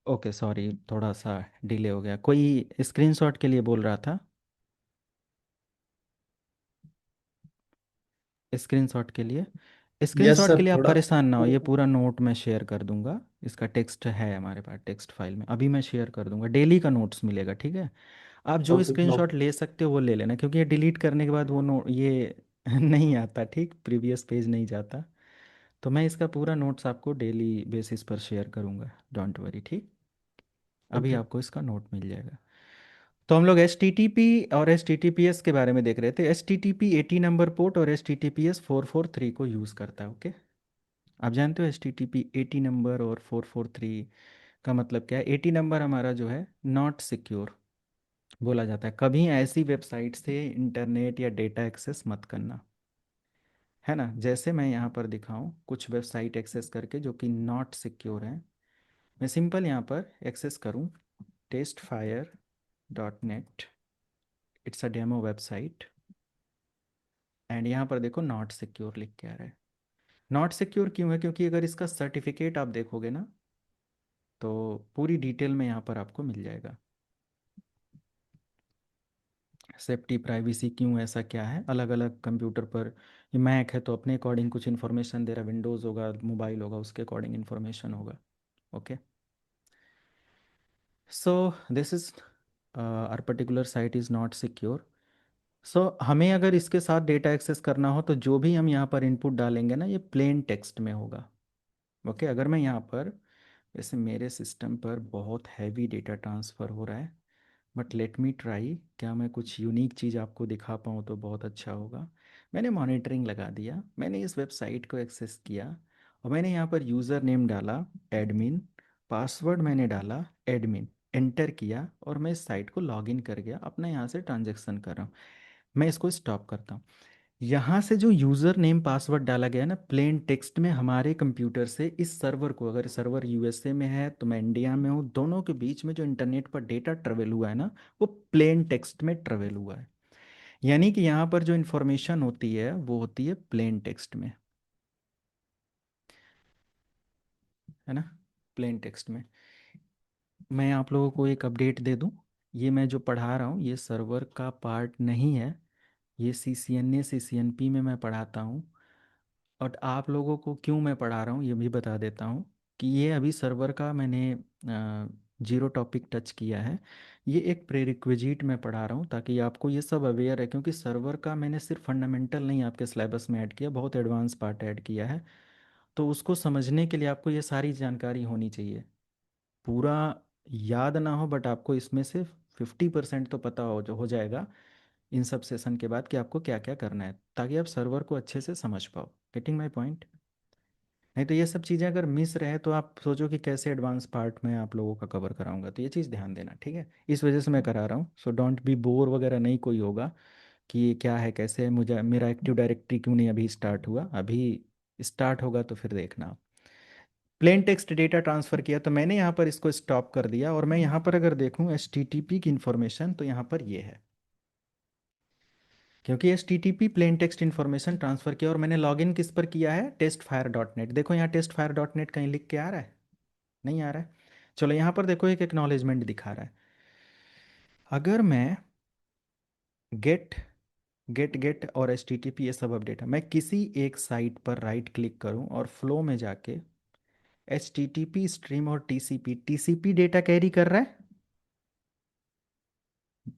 Okay, sorry, थोड़ा सा डिले हो गया। कोई स्क्रीनशॉट के लिए बोल रहा था? स्क्रीनशॉट के लिए, यस स्क्रीनशॉट के सर, लिए आप थोड़ा। परेशान ना हो, ये पूरा नोट मैं शेयर कर दूंगा। इसका टेक्स्ट है हमारे पास टेक्स्ट फाइल में, अभी मैं शेयर कर दूंगा। डेली का नोट्स मिलेगा, ठीक है? आप जो ओके, नो। स्क्रीनशॉट ले सकते हो वो ले लेना, क्योंकि ये डिलीट करने के बाद वो नो ये नहीं आता, ठीक, प्रीवियस पेज नहीं जाता। तो मैं इसका पूरा नोट्स आपको डेली बेसिस पर शेयर करूंगा, डोंट वरी, ठीक। अभी ओके। आपको इसका नोट मिल जाएगा। तो हम लोग एच टी टी पी और H T T P S के बारे में देख रहे थे। H T T P 80 number port और H T T P S 443 को यूज़ करता है, ओके। आप जानते हो H T T P 80 number और 443 का मतलब क्या है? 80 नंबर हमारा जो है नॉट सिक्योर, बोला जाता है। कभी ऐसी वेबसाइट से इंटरनेट या डेटा एक्सेस मत करना, है ना। जैसे मैं यहाँ पर दिखाऊं कुछ वेबसाइट एक्सेस करके जो कि नॉट सिक्योर है। मैं सिंपल यहाँ पर एक्सेस करूँ testfire.net, it's a demo website, and यहाँ पर देखो नॉट सिक्योर लिख के आ रहा है। नॉट सिक्योर क्यों है? क्योंकि अगर इसका सर्टिफिकेट आप देखोगे ना तो पूरी डिटेल में यहाँ पर आपको मिल जाएगा। सेफ्टी प्राइवेसी क्यों, ऐसा क्या है, अलग अलग कंप्यूटर पर। ये मैक है तो अपने अकॉर्डिंग कुछ इन्फॉर्मेशन दे रहा है, विंडोज़ होगा, मोबाइल होगा, उसके अकॉर्डिंग इन्फॉर्मेशन होगा। Okay, so this is our particular site is not secure. So हमें अगर इसके साथ डेटा एक्सेस करना हो तो जो भी हम यहाँ पर इनपुट डालेंगे ना, ये प्लेन टेक्स्ट में होगा। ओके, अगर मैं यहाँ पर, जैसे मेरे सिस्टम पर बहुत हैवी डेटा ट्रांसफ़र हो रहा है, बट लेट मी ट्राई, क्या मैं कुछ यूनिक चीज़ आपको दिखा पाऊँ तो बहुत अच्छा होगा। मैंने मॉनिटरिंग लगा दिया, मैंने इस वेबसाइट को एक्सेस किया, और मैंने यहाँ पर यूज़र नेम डाला एडमिन, पासवर्ड मैंने डाला एडमिन, एंटर किया, और मैं इस साइट को लॉगिन कर गया, अपना यहाँ से ट्रांजेक्शन कर रहा हूँ। मैं इसको स्टॉप करता हूँ। यहाँ से जो यूज़र नेम पासवर्ड डाला गया ना प्लेन टेक्स्ट में, हमारे कंप्यूटर से इस सर्वर को, अगर सर्वर यूएसए में है तो मैं इंडिया में हूँ, दोनों के बीच में जो इंटरनेट पर डेटा ट्रेवल हुआ है ना, वो प्लेन टेक्स्ट में ट्रेवल हुआ है। यानी कि यहाँ पर जो इन्फॉर्मेशन होती है वो होती है प्लेन टेक्स्ट में, है ना, प्लेन टेक्स्ट में। मैं आप लोगों को एक अपडेट दे दूँ, ये मैं जो पढ़ा रहा हूँ ये सर्वर का पार्ट नहीं है, ये CCNA CCNP में मैं पढ़ाता हूँ। और आप लोगों को क्यों मैं पढ़ा रहा हूँ ये भी बता देता हूँ, कि ये अभी सर्वर का मैंने जीरो टॉपिक टच किया है। ये एक प्रेरिक्विजिट में पढ़ा रहा हूँ ताकि आपको ये सब अवेयर है, क्योंकि सर्वर का मैंने सिर्फ फंडामेंटल नहीं आपके सिलेबस में ऐड किया, बहुत एडवांस पार्ट ऐड किया है। तो उसको समझने के लिए आपको ये सारी जानकारी होनी चाहिए। पूरा याद ना हो बट आपको इसमें से 50% तो पता हो जाएगा इन सब सेशन के बाद कि आपको क्या क्या करना है, ताकि आप सर्वर को अच्छे से समझ पाओ। Getting my point? नहीं तो ये सब चीज़ें अगर मिस रहे तो आप सोचो कि कैसे एडवांस पार्ट में आप लोगों का कवर कराऊंगा। तो ये चीज़ ध्यान देना, ठीक है, इस वजह से मैं करा रहा हूँ। सो डोंट बी बोर वगैरह नहीं कोई होगा कि ये क्या है कैसे है, मुझे मेरा एक्टिव डायरेक्टरी क्यों नहीं अभी स्टार्ट हुआ, अभी स्टार्ट होगा तो फिर देखना। प्लेन टेक्स्ट डेटा ट्रांसफ़र किया तो मैंने यहाँ पर इसको स्टॉप कर दिया, और मैं यहाँ पर अगर देखूँ HTTP की इन्फॉर्मेशन तो यहाँ पर ये है, क्योंकि HTTP plain text information transfer किया, और मैंने लॉगिन किस पर किया है, testfire.net। देखो यहाँ testfire.net कहीं लिख के आ रहा है? नहीं आ रहा है। चलो यहाँ पर देखो एक एक्नॉलेजमेंट दिखा रहा है। अगर मैं गेट गेट गेट और HTTP ये सब अपडेट है, मैं किसी एक साइट पर राइट क्लिक करूं और फ्लो में जाके HTTP स्ट्रीम और TCP डेटा कैरी कर रहा है,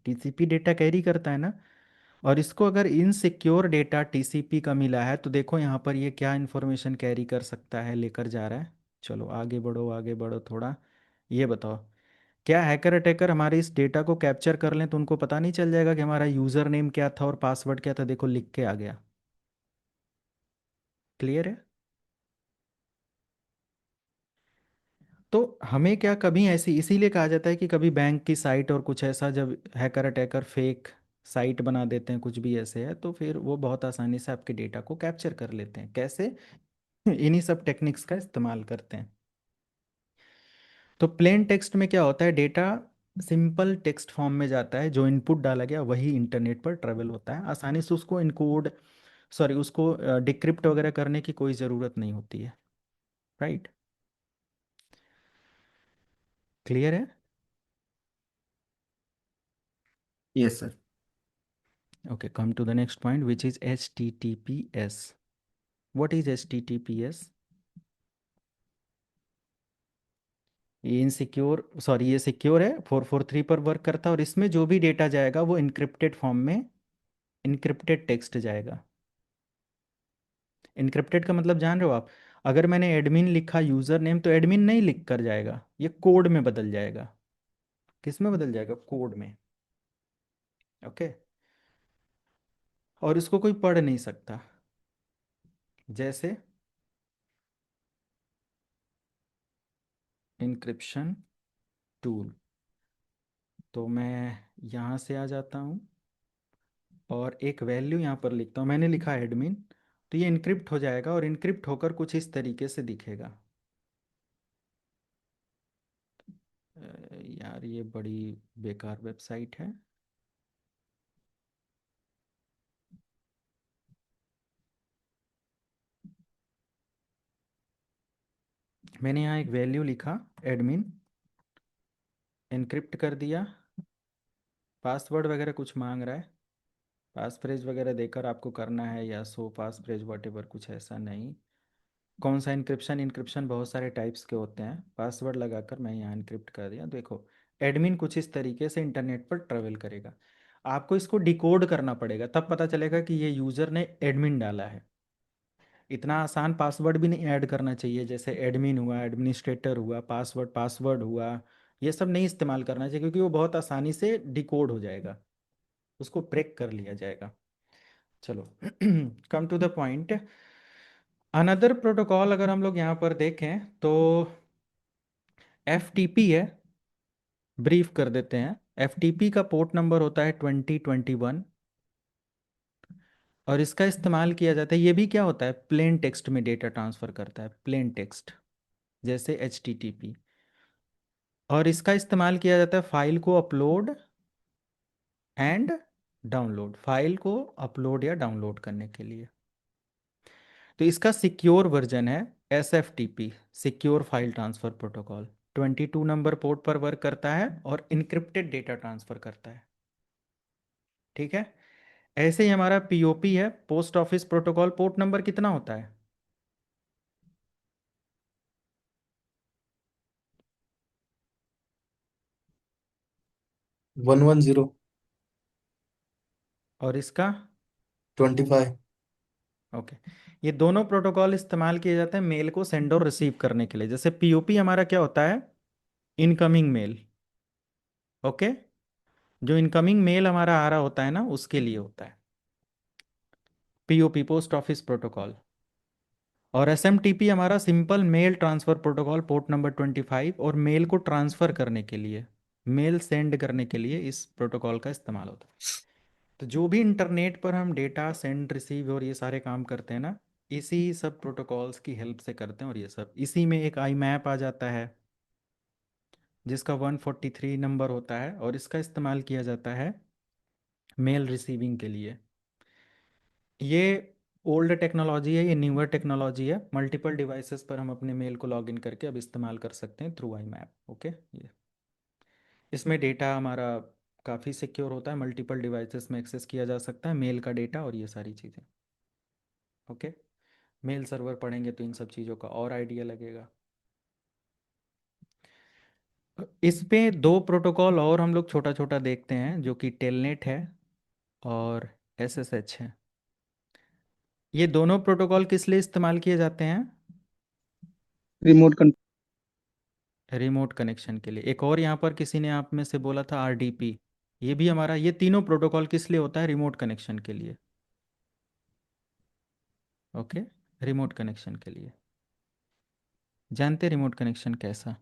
TCP डेटा कैरी करता है ना। और इसको अगर इनसिक्योर डेटा TCP का मिला है तो देखो यहाँ पर ये क्या इन्फॉर्मेशन कैरी कर सकता है, लेकर जा रहा है। चलो आगे बढ़ो थोड़ा, ये बताओ, क्या हैकर अटैकर हमारे इस डेटा को कैप्चर कर लें तो उनको पता नहीं चल जाएगा कि हमारा यूज़र नेम क्या था और पासवर्ड क्या था? देखो लिख के आ गया। क्लियर है? तो हमें क्या, कभी ऐसी, इसीलिए कहा जाता है कि कभी बैंक की साइट और कुछ ऐसा जब हैकर अटैकर फेक साइट बना देते हैं, कुछ भी ऐसे है, तो फिर वो बहुत आसानी से आपके डेटा को कैप्चर कर लेते हैं। कैसे? इन्हीं सब टेक्निक्स का इस्तेमाल करते हैं। तो प्लेन टेक्स्ट में क्या होता है, डेटा सिंपल टेक्स्ट फॉर्म में जाता है, जो इनपुट डाला गया वही इंटरनेट पर ट्रेवल होता है, आसानी से उसको इनकोड, सॉरी उसको डिक्रिप्ट वगैरह करने की कोई ज़रूरत नहीं होती है। राइट? क्लियर है? Yes, sir. Okay, come to the next point, which is HTTPS. What is HTTPS? ये इनसिक्योर, सॉरी ये सिक्योर है, 443 पर वर्क करता है, और इसमें जो भी डेटा जाएगा वो इनक्रिप्टेड फॉर्म में, इनक्रिप्टेड टेक्स्ट जाएगा। इनक्रिप्टेड का मतलब जान रहे हो आप? अगर मैंने एडमिन लिखा यूज़र नेम तो एडमिन नहीं लिख कर जाएगा, ये कोड में बदल जाएगा। किस में बदल जाएगा? कोड में। ओके, और इसको कोई पढ़ नहीं सकता। जैसे इंक्रिप्शन टूल, तो मैं यहाँ से आ जाता हूँ और एक वैल्यू यहाँ पर लिखता हूँ। मैंने लिखा एडमिन, तो ये इनक्रिप्ट हो जाएगा और इनक्रिप्ट होकर कुछ इस तरीके से दिखेगा। यार ये बड़ी बेकार वेबसाइट है। मैंने यहाँ एक वैल्यू लिखा एडमिन, इनक्रिप्ट कर दिया, पासवर्ड वगैरह कुछ मांग रहा है, पास फ्रेज वगैरह देकर आपको करना है, या सो पास फ्रेज वट एवर, कुछ ऐसा नहीं। कौन सा इनक्रिप्शन, इनक्रिप्शन बहुत सारे टाइप्स के होते हैं। पासवर्ड लगाकर मैं यहाँ इनक्रिप्ट कर दिया। देखो एडमिन कुछ इस तरीके से इंटरनेट पर ट्रेवल करेगा। आपको इसको डिकोड करना पड़ेगा, तब पता चलेगा कि ये यूज़र ने एडमिन डाला है। इतना आसान पासवर्ड भी नहीं ऐड करना चाहिए, जैसे एडमिन हुआ, एडमिनिस्ट्रेटर हुआ, पासवर्ड पासवर्ड हुआ, ये सब नहीं इस्तेमाल करना चाहिए, क्योंकि वो बहुत आसानी से डिकोड हो जाएगा, उसको ब्रेक कर लिया जाएगा। चलो come to the point. Another protocol अगर हम लोग यहाँ पर देखें तो एफ है, ब्रीफ कर देते हैं। एफ का पोर्ट नंबर होता है 2021 और इसका इस्तेमाल किया जाता है। ये भी क्या होता है, प्लेन टेक्स्ट में डेटा ट्रांसफ़र करता है, प्लेन टेक्स्ट जैसे HTTP। और इसका इस्तेमाल किया जाता है फाइल को अपलोड एंड डाउनलोड, फाइल को अपलोड या डाउनलोड करने के लिए। तो इसका सिक्योर वर्जन है SFTP, secure file transfer protocol. 22 number port पर वर्क करता है और इनक्रिप्टेड डेटा ट्रांसफ़र करता है। ठीक है। ऐसे ही हमारा POP है, post office protocol. Port number कितना होता है? वन वन जीरो और इसका 25। ओके। ये दोनों प्रोटोकॉल इस्तेमाल किए जाते हैं मेल को सेंड और रिसीव करने के लिए। जैसे POP हमारा क्या होता है, इनकमिंग मेल। ओके, जो इनकमिंग मेल हमारा आ रहा होता है ना, उसके लिए होता है POP, पोस्ट ऑफिस प्रोटोकॉल। और SMTP हमारा simple mail transfer protocol, port number 25, और मेल को ट्रांसफ़र करने के लिए, मेल सेंड करने के लिए इस प्रोटोकॉल का इस्तेमाल होता है। तो जो भी इंटरनेट पर हम डेटा सेंड रिसीव और ये सारे काम करते हैं ना, इसी सब प्रोटोकॉल्स की हेल्प से करते हैं। और ये सब इसी में एक IMAP आ जाता है जिसका 143 नंबर होता है, और इसका इस्तेमाल किया जाता है मेल रिसीविंग के लिए। ये ओल्ड टेक्नोलॉजी है, ये न्यूअर टेक्नोलॉजी है। मल्टीपल डिवाइसेस पर हम अपने मेल को लॉगिन करके अब इस्तेमाल कर सकते हैं थ्रू IMAP। ओके, ये इसमें डेटा हमारा काफ़ी सिक्योर होता है, मल्टीपल डिवाइसेस में एक्सेस किया जा सकता है मेल का डेटा और ये सारी चीज़ें। ओके, मेल सर्वर पढ़ेंगे तो इन सब चीज़ों का और आइडिया लगेगा। इस पे दो प्रोटोकॉल और हम लोग छोटा छोटा देखते हैं, जो कि टेलनेट है और SSH है। ये दोनों प्रोटोकॉल किस लिए इस्तेमाल किए जाते हैं? Remote control. रिमोट कनेक्शन के लिए। एक और यहाँ पर किसी ने आप में से बोला था RDP, ये भी हमारा, ये तीनों प्रोटोकॉल किस लिए होता है? रिमोट कनेक्शन के लिए। ओके, रिमोट कनेक्शन के लिए। जानते रिमोट कनेक्शन कैसा?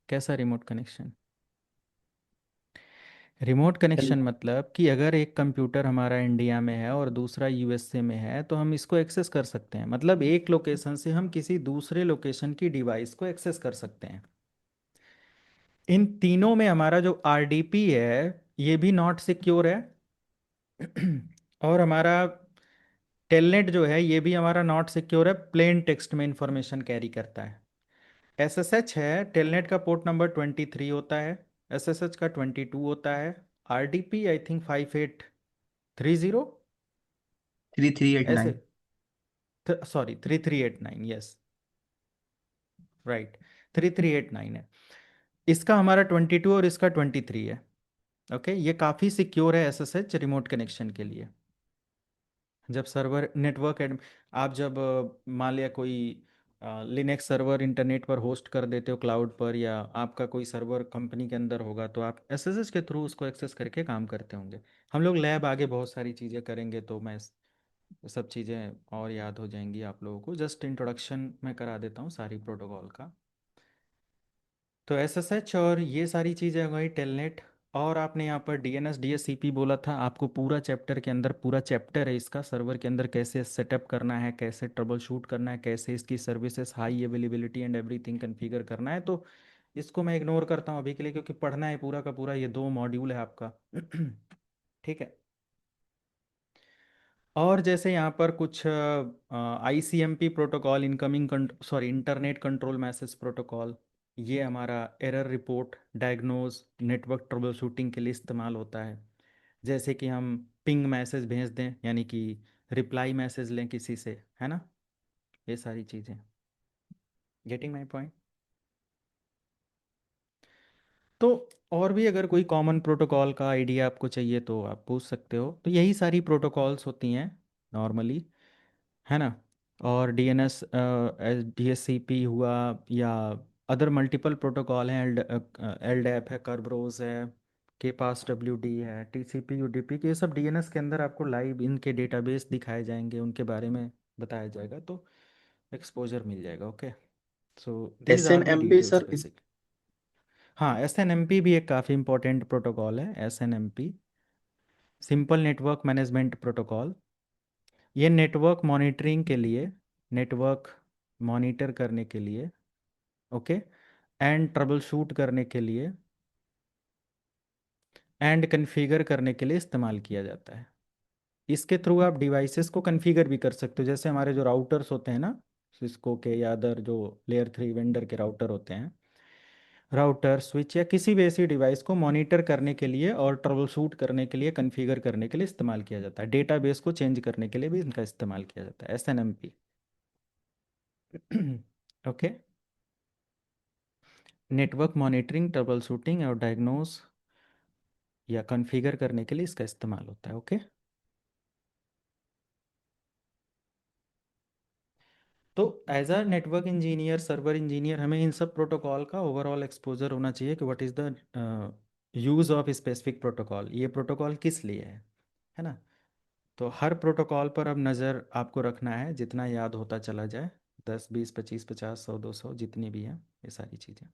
कैसा रिमोट कनेक्शन? रिमोट कनेक्शन मतलब कि अगर एक कंप्यूटर हमारा इंडिया में है और दूसरा USA में है, तो हम इसको एक्सेस कर सकते हैं। मतलब एक लोकेशन से हम किसी दूसरे लोकेशन की डिवाइस को एक्सेस कर सकते हैं। इन तीनों में हमारा जो RDP है ये भी नॉट सिक्योर है और हमारा टेलनेट जो है ये भी हमारा नॉट सिक्योर है, प्लेन टेक्स्ट में इंफॉर्मेशन कैरी करता है। SSH है, टेलनेट का पोर्ट नंबर 23 होता है, SSH का 22 होता है, RDP आई थिंक 5830, 3389। ऐसे, सॉरी 3389, यस राइट, 3389 है। इसका हमारा 22 और इसका 23 है। ओके, ये काफ़ी सिक्योर है SSH रिमोट कनेक्शन के लिए। जब सर्वर नेटवर्क आप जब मान लिया कोई लिनक्स सर्वर इंटरनेट पर होस्ट कर देते हो क्लाउड पर, या आपका कोई सर्वर कंपनी के अंदर होगा, तो आप SSH के थ्रू उसको एक्सेस करके काम करते होंगे। हम लोग लैब आगे बहुत सारी चीज़ें करेंगे, तो मैं सब चीज़ें और याद हो जाएंगी आप लोगों को। जस्ट इंट्रोडक्शन मैं करा देता हूँ सारी प्रोटोकॉल का। तो एसएसएच और ये सारी चीज़ें हो गई टेलनेट। और आपने यहाँ पर डीएनएस डीएचसीपी बोला था, आपको पूरा चैप्टर के अंदर, पूरा चैप्टर है इसका, सर्वर के अंदर कैसे सेटअप करना है, कैसे ट्रबल शूट करना है, कैसे इसकी services high availability and everything configure करना है। तो इसको मैं इग्नोर करता हूँ अभी के लिए, क्योंकि पढ़ना है पूरा का पूरा, ये 2 मॉड्यूल है आपका। ठीक है। और जैसे यहाँ पर कुछ ICMP protocol, incoming sorry internet control message protocol, ये हमारा error report, diagnose, network trouble shooting के लिए इस्तेमाल होता है। जैसे कि हम पिंग मैसेज भेज दें, यानी कि रिप्लाई मैसेज लें किसी से, है ना, ये सारी चीज़ें। Getting my point? तो और भी अगर कोई कॉमन प्रोटोकॉल का आइडिया आपको चाहिए तो आप पूछ सकते हो। तो यही सारी प्रोटोकॉल्स होती हैं नॉर्मली, है ना। और डीएनएस डीएससीपी हुआ, या अदर मल्टीपल प्रोटोकॉल हैं, एलडैप है, कर्बरोज है, के पास डब्ल्यूडी है, टीसीपी यूडीपी के, ये सब डीएनएस के अंदर आपको लाइव इनके डेटाबेस दिखाए जाएंगे, उनके बारे में बताया जाएगा, तो एक्सपोजर मिल जाएगा। Okay, so these S R N D M P details sir is basic. हाँ, एसएनएमपी भी एक काफ़ी इंपॉर्टेंट प्रोटोकॉल है, SNMP, simple network management protocol. ये नेटवर्क मॉनिटरिंग के लिए, नेटवर्क मॉनिटर करने के लिए, ओके, एंड ट्रबल शूट करने के लिए, एंड कन्फिगर करने के लिए इस्तेमाल किया जाता है। इसके थ्रू आप डिवाइसेस को कन्फिगर भी कर सकते हो, जैसे हमारे जो राउटर्स होते हैं ना, सिस्को के या अदर जो लेयर 3 वेंडर के राउटर होते हैं, राउटर स्विच या किसी भी ऐसी डिवाइस को मॉनिटर करने के लिए और ट्रबल शूट करने के लिए, कन्फिगर करने के लिए इस्तेमाल किया जाता है। डेटाबेस को चेंज करने के लिए भी इनका इस्तेमाल किया जाता है, SNMP. Okay, network monitoring, troubleshooting और डायग्नोस या कॉन्फ़िगर करने के लिए इसका इस्तेमाल होता है। ओके, तो as a network engineer, server engineer, हमें इन सब प्रोटोकॉल का ओवरऑल एक्सपोजर होना चाहिए कि what is the use of specific protocol, ये प्रोटोकॉल किस लिए है ना। तो हर प्रोटोकॉल पर अब नज़र आपको रखना है, जितना याद होता चला जाए, 10 20 25 50 100 200 जितनी भी हैं ये सारी चीज़ें।